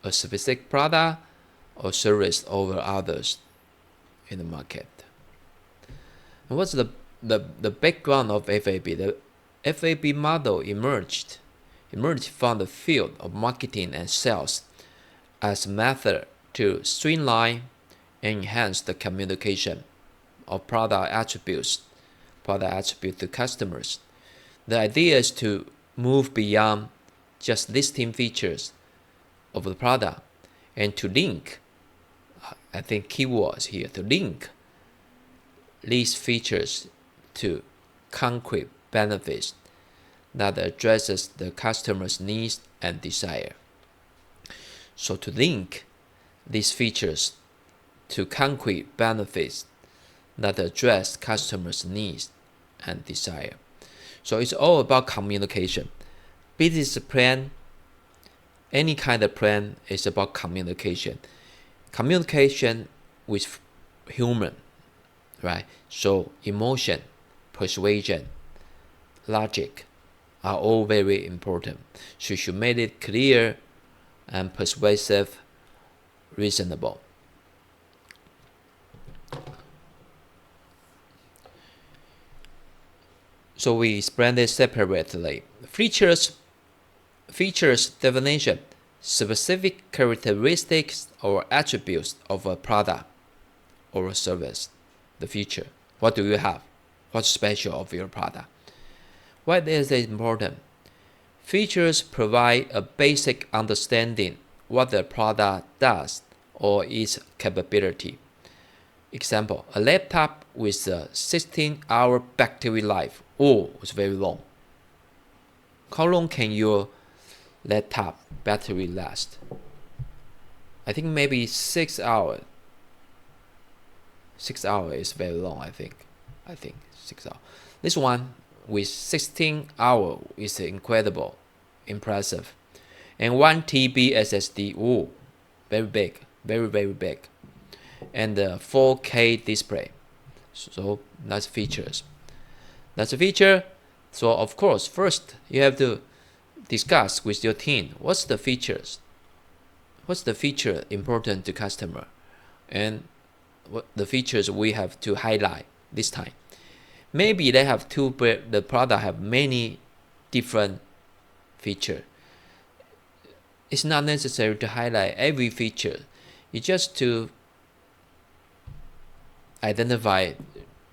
a specific product or service over others in the market. And what's the background of FAB? The FAB model emerged from the field of marketing and sales as a method to streamline and enhance the communication of product attributes to customers. The idea is to move beyond just listing features of the product and to link, I think keywords here, to link these features to concrete benefits that addresses the customer's needs and desire. So to link these features to concrete benefits that address customers' needs and desire. So it's all about communication. Business plan, any kind of plan, is about communication. Communication with human, right? So emotion, persuasion, logic are all very important. So you should make it clear and persuasive, reasonable. So we explain this separately. Features definition, specific characteristics or attributes of a product or a service. The feature. What do you have? What's special of your product? Why is it important? Features provide a basic understanding what the product does or its capability. Example, a laptop with a 16-hour battery life. Oh, it's very long. How long can your laptop battery last? I think maybe 6 hours. 6 hours is very long, I think 6 hours. This one with 16 hours is incredible, impressive. And 1 TB SSD, oh, very big, very big. And the 4K display. So that's features. That's a feature. So of course, first you have to discuss with your team what's the features. What's the feature important to customer, and what the features we have to highlight this time. Maybe they have the product have many different features. It's not necessary to highlight every feature. You just to identify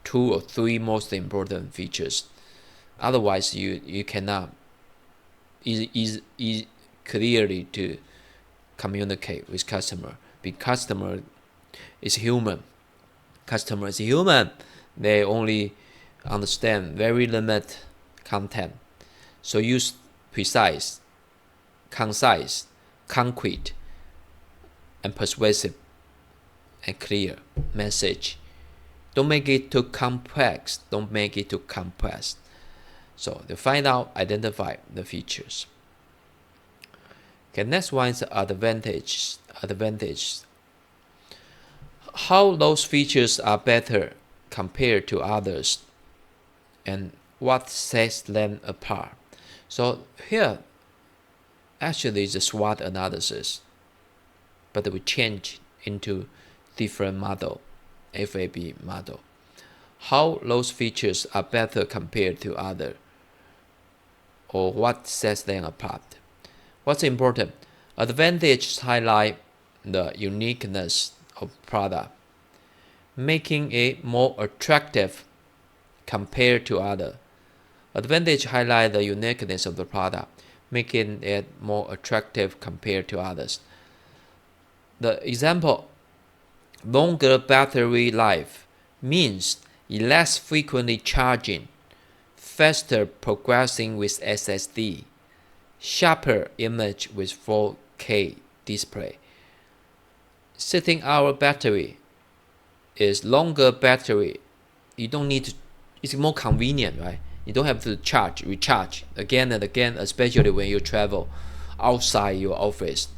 2 or 3 most important features. Otherwise, you cannot clearly to communicate with customer. Because customer is human. Customer is human. They only understand very limited content. So use precise, concise, concrete, and persuasive and clear message. Don't make it too complex. So to find out, identify the features. Okay, next one is advantage. How those features are better compared to others, and what sets them apart. So here, actually is a SWOT analysis, but we change into different model, FAB model. How those features are better compared to others, or what sets them apart. What's important? Advantages highlight the uniqueness of product, making it more attractive compared to others. Advantage highlight the uniqueness of the product, making it more attractive compared to others. The example, longer battery life means less frequently charging, faster progressing with SSD, sharper image with 4K display. 16-hour battery is longer battery. You don't need to, it's more convenient, right? You don't have to recharge again and again, especially when you travel outside your office.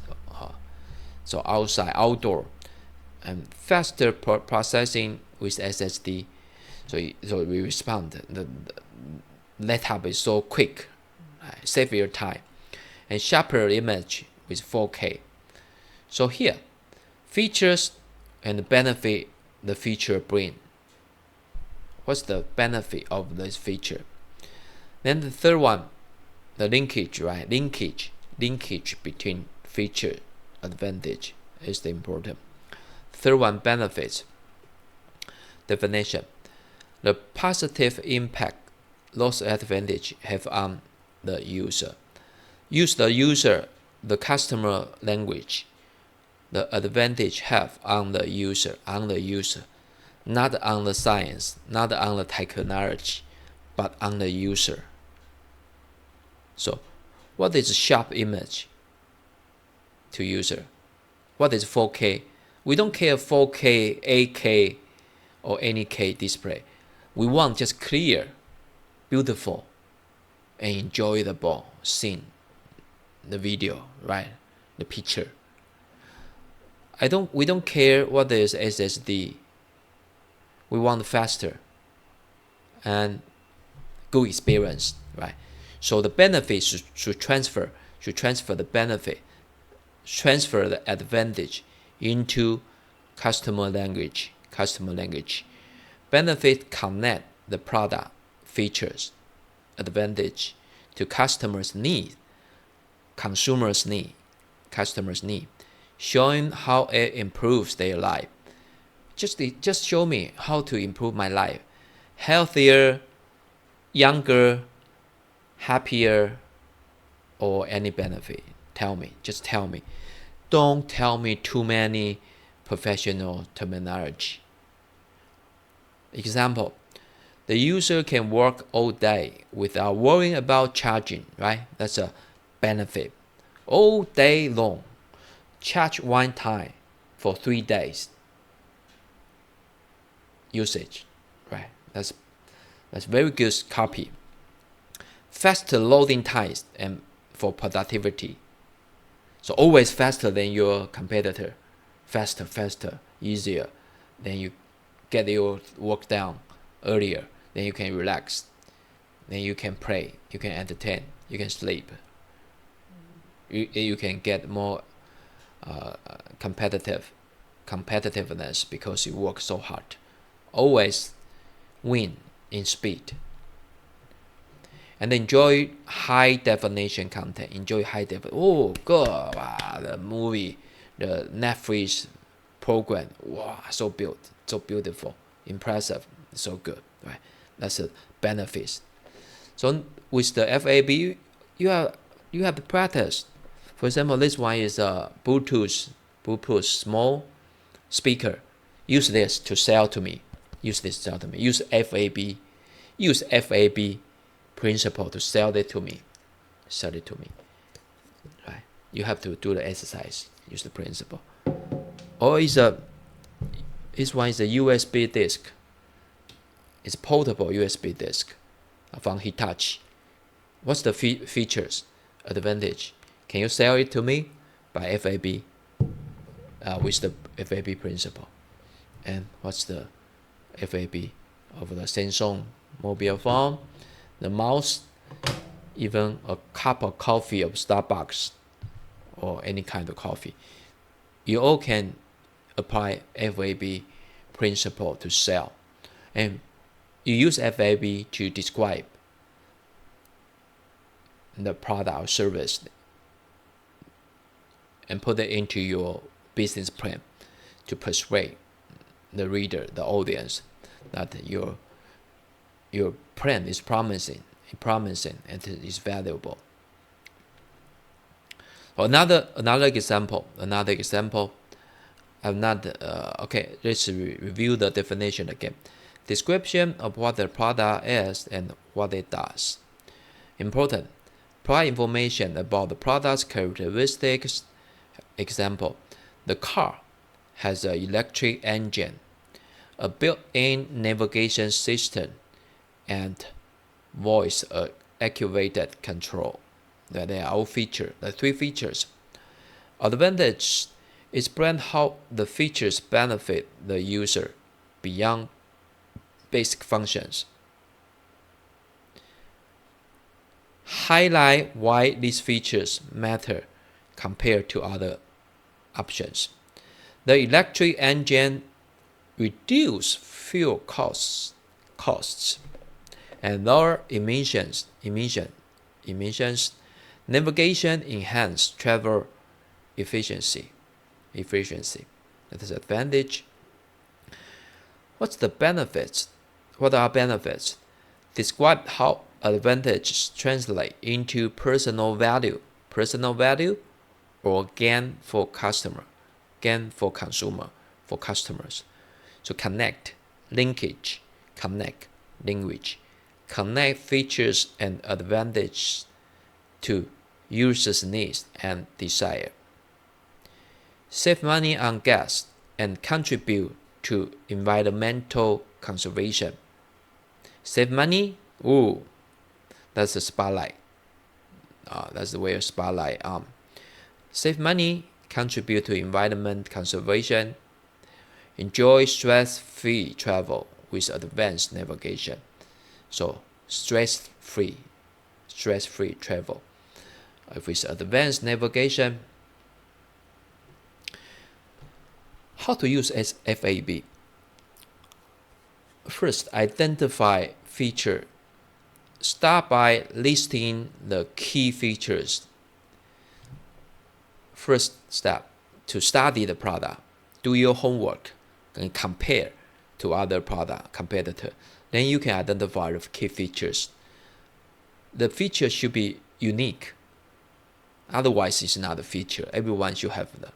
So outdoor, and faster processing with SSD. So we respond. The laptop is so quick, save your time, and sharper image with 4K. So here, features and benefit the feature bring. What's the benefit of this feature? Then the third one, the linkage, right? Linkage between feature advantage is the important. Third one, benefits. Definition. The positive impact those advantage have on the user. Use the customer language. The advantage have on the user, not on the science, not on the technology, but on the user. So, what is sharp image to user? What is 4K? We don't care 4K, 8K, or any K display. We want just clear, beautiful, and enjoyable scene, the video, right? The picture. We don't care what is SSD. We want faster and good experience, right? So the benefits should transfer the benefit, transfer the advantage into customer language. Benefit connect the product features, advantage to customers' need, customers' need, showing how it improves their life. Just show me how to improve my life. Healthier, younger, happier, or any benefit. Just tell me. Don't tell me too many professional terminology. Example, the user can work all day without worrying about charging, right? That's a benefit. All day long. Charge one time for 3 days. Usage, right? That's very good copy. Faster loading times and for productivity. So always faster than your competitor. Faster, easier. Then you get your work done earlier. Then you can relax. Then you can play. You can entertain. You can sleep. You can get more competitiveness because you work so hard. Always win in speed. And enjoy high definition content. Oh God, wow, the movie, the Netflix program, wow, so beautiful, impressive, so good, right? That's the benefits. So with the FAB, you have to practice. For example, this one is a Bluetooth small speaker. Use this to sell to me. Use FAB. Use FAB principle to sell it to me. Right? You have to do the exercise. Use the principle. Or this one is a USB disk. It's portable USB disk from Hitachi. What's the features, advantage? Can you sell it to me by FAB with the FAB principle? And what's the FAB of the Samsung mobile phone, the mouse, even a cup of coffee of Starbucks or any kind of coffee? You all can apply FAB principle to sell. And you use FAB to describe the product or service and put it into your business plan to persuade the reader, the audience, that your plan is promising and it is valuable. Another example. Okay, let's review the definition again. Description of what the product is and what it does. Important. Provide information about the product's characteristics. Example, the car has an electric engine, a built-in navigation system, and voice-activated control. That they are all the 3 features. Advantage explain how the features benefit the user beyond basic functions. Highlight why these features matter compared to other options. The electric engine reduce fuel costs and lower emissions. Navigation enhance travel efficiency. That is advantage. What's the benefits? What are benefits? Describe how advantages translate into personal value or gain for consumer, for customers. So connect, linkage, connect, language, connect features and advantages to users' needs and desire. Save money on gas and contribute to environmental conservation. Save money? Ooh, that's a spotlight. That's the way of spotlight. Save money, contribute to environment conservation. Enjoy stress-free travel with advanced navigation. So stress-free travel with advanced navigation. How to use FAB? First, identify feature. Start by listing the key features. First step, to study the product. Do your homework and compare to other competitor. Then you can identify the key features. The feature should be unique. Otherwise, it's not a feature. Everyone should have that.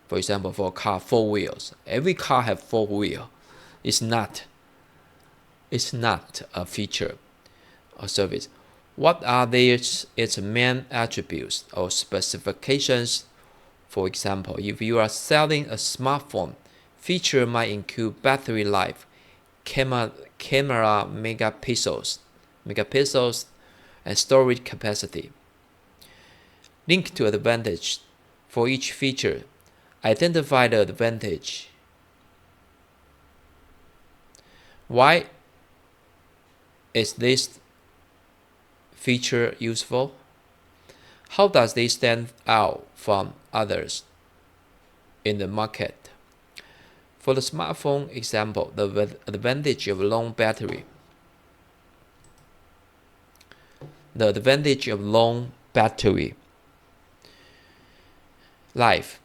For example, for a car, 4 wheels. Every car have 4 wheels. It's not a feature or service. What are its main attributes or specifications? For example, if you are selling a smartphone, feature might include battery life, camera megapixels, and storage capacity. Link to advantage. For each feature, identify the advantage. Why is this feature useful? How does they stand out from others in the market? For the smartphone example, the advantage of long battery. The advantage of long battery life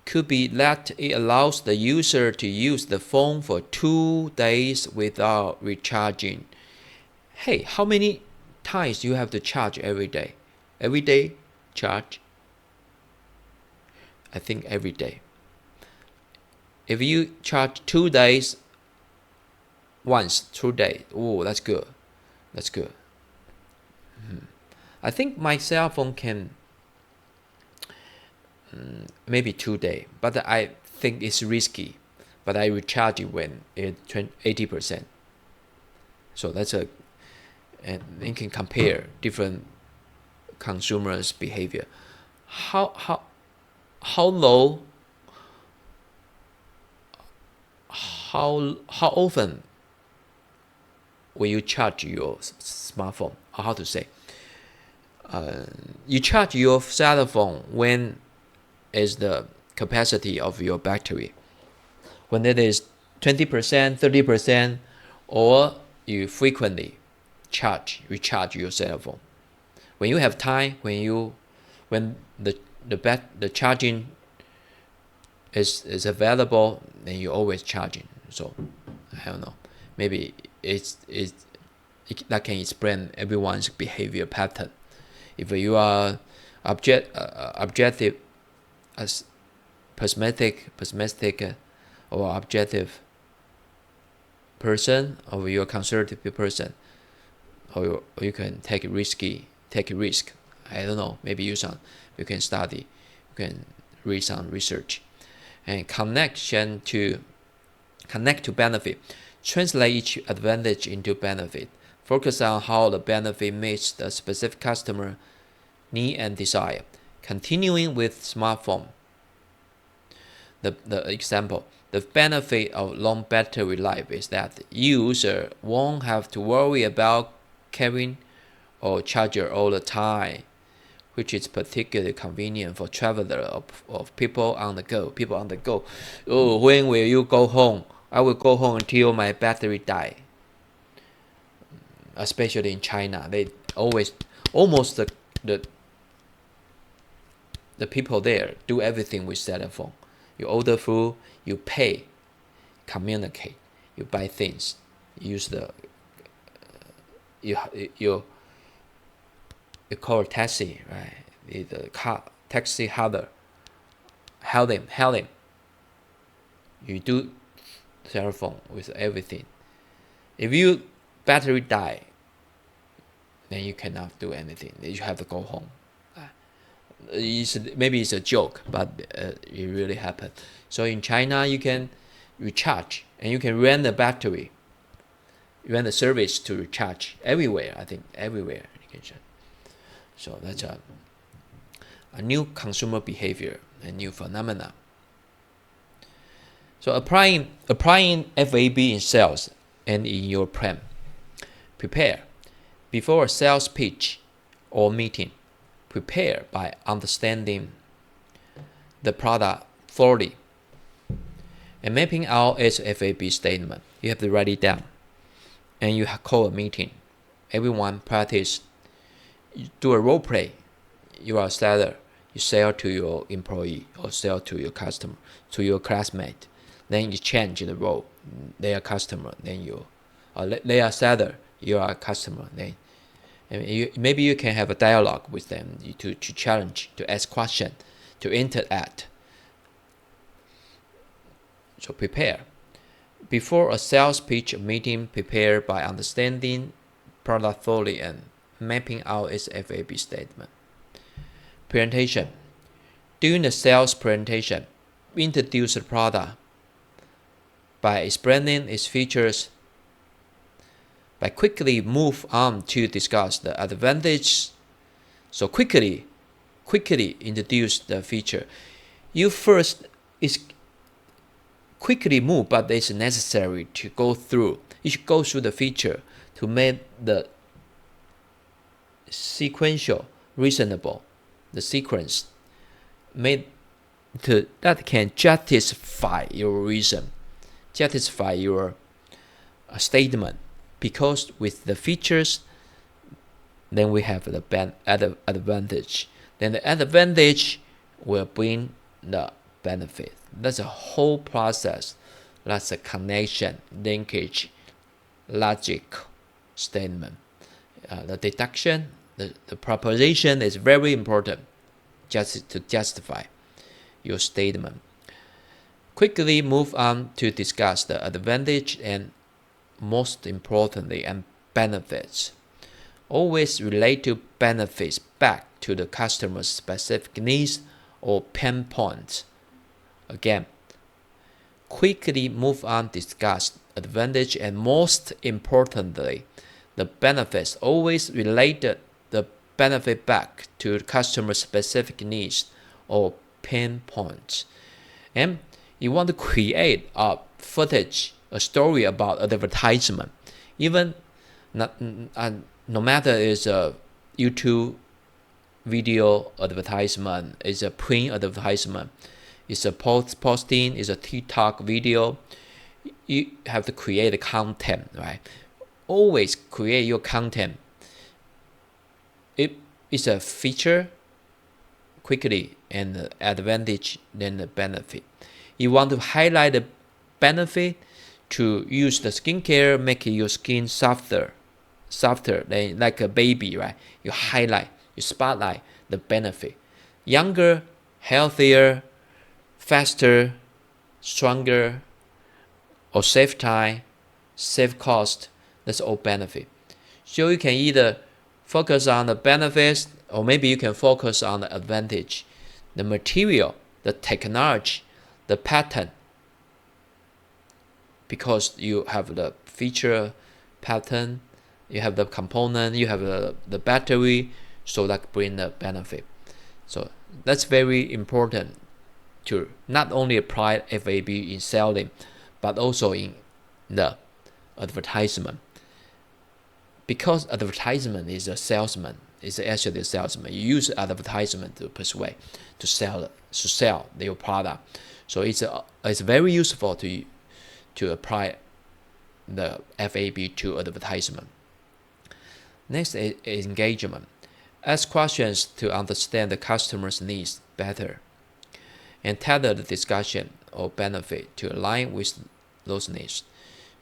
could be that it allows the user to use the phone for 2 days without recharging. Hey, how many times you have to charge every day? Every day charge? I think every day. If you charge 2 days once, 2 days, oh, that's good. I think my cell phone can maybe 2 days, but I think it's risky. But I recharge it when it's 80%. So that's and you can compare different consumers' behavior. How low? How often will you charge your smartphone? Or how to say? You charge your cell phone when is the capacity of your battery. When it is 20%, 30%, or you frequently recharge your cell phone. When you have time, when the charging is available, then you're always charging. So I don't know. Maybe that can explain everyone's behavior pattern. If you are objective, as pessimistic or objective person, or you're a conservative person, or you can take a risk. I don't know. Maybe you can study, you can read some research, and connect to benefit. Translate each advantage into benefit. Focus on how the benefit meets the specific customer need and desire. Continuing with smartphone, the example, the benefit of long battery life is that the user won't have to worry about carrying or charger all the time, which is particularly convenient for travelers of people on the go. Oh, when will you go home? I will go home until my battery die. Especially in China, they almost the people there do everything with cell phone. You order food, you pay, communicate, you buy things, use the you call a taxi, right? The car taxi hail him. You do telephone with everything. If your battery die, then you cannot do anything. You have to go home. Maybe it's a joke, but it really happened. So in China, you can recharge and you can rent the battery, rent the service to recharge everywhere. I think everywhere you can charge. So that's a new consumer behavior, a new phenomena. So applying FAB in sales and in your plan. Prepare. Before a sales pitch or meeting, prepare by understanding the product thoroughly and mapping out its FAB statement. You have to write it down. And you call a meeting. Everyone practice. You do a role play. You are a seller. You sell to your employee or sell to your customer, to your classmate. Then you change the role. They are customer. Then they are seller. You are a customer. Then maybe you can have a dialogue with them to challenge, to ask questions, to interact. So prepare. Before a sales pitch meeting, prepare by understanding product thoroughly and mapping out its FAB statement. Presentation. During the sales presentation, introduce the product by explaining its features. By quickly move on to discuss the advantage. So quickly introduce the feature. You first is quickly move, but it's necessary to go through. You should go through the feature to make the sequential reasonable. The sequence made that can justify your reason, justify your statement. Because with the features, then we have the advantage. Then the advantage will bring the benefit. That's a whole process. That's a connection, linkage, logic statement. The deduction, the proposition is very important just to justify your statement. Quickly move on to discuss the advantage and most importantly, and benefits. Always relate to benefits back to the customer's specific needs or pain points. Again, quickly move on, discuss advantage, and most importantly, the benefits. Always relate the benefit back to the customer's specific needs or pain points. And you want to create a footage, a story about advertisement. Even no matter it's a YouTube video advertisement, it's a print advertisement, it's a posting, it's a TikTok video, you have to create a content, right? Always create your content. It is a feature quickly and the advantage, then the benefit. You want to highlight the benefit to use the skincare, make your skin softer than like a baby, right? You highlight, you spotlight the benefit. Younger, healthier, faster, stronger, or save time, save cost. That's all benefit. So you can either focus on the benefits, or maybe you can focus on the advantage, the material, the technology, the pattern. Because you have the feature pattern, you have the component, you have the battery, so that bring the benefit. So that's very important to not only apply FAB in selling, but also in the advertisement. Because advertisement is a salesman, it's actually a salesman. You use advertisement to persuade, to sell your product. So it's very useful to apply the FAB to advertisement. Next is engagement. Ask questions to understand the customer's needs better and tailor the discussion or benefit to align with those needs.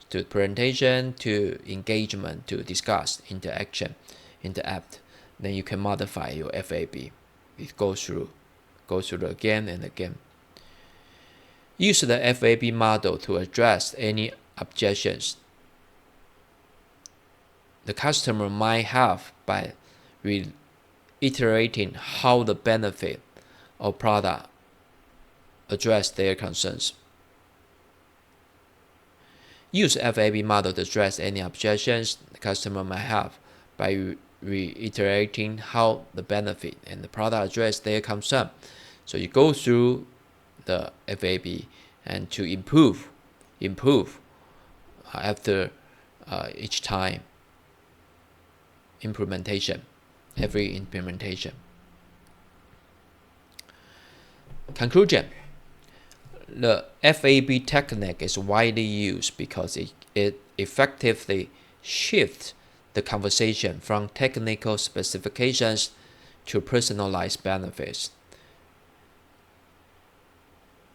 to presentation, to engagement, to discuss, interaction, interact. Then you can modify your FAB. It goes through again and again. Use the FAB model to address any objections the customer might have by reiterating how the benefit of product address their concerns. Use FAB model to address any objections the customer might have by reiterating how the benefit and the product address their concern. So you go through the FAB and to improve after each time implementation, every implementation. Conclusion. The FAB technique is widely used because it effectively shifts the conversation from technical specifications to personalized benefits.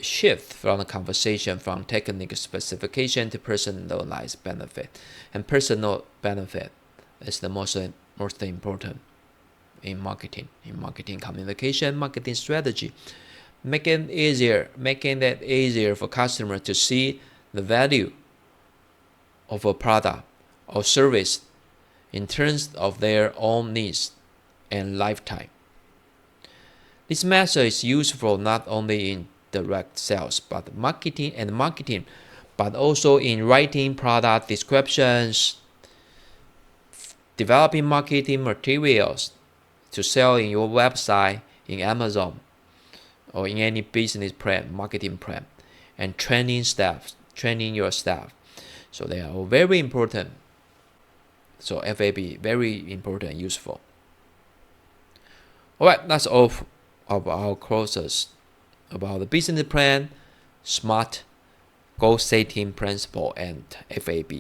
Shift from the conversation from technical specification to personalized benefit. And personal benefit is the most important in marketing communication, marketing strategy. Making it easier for customers to see the value of a product or service in terms of their own needs and lifetime. This method is useful not only in direct sales but marketing, but also in writing product descriptions, developing marketing materials to sell in your website, in Amazon, or in any business plan, marketing plan, and training your staff. So they are all very important. So FAB, very important and useful. Alright, that's all of our courses about the business plan, SMART, goal setting principle, and FAB.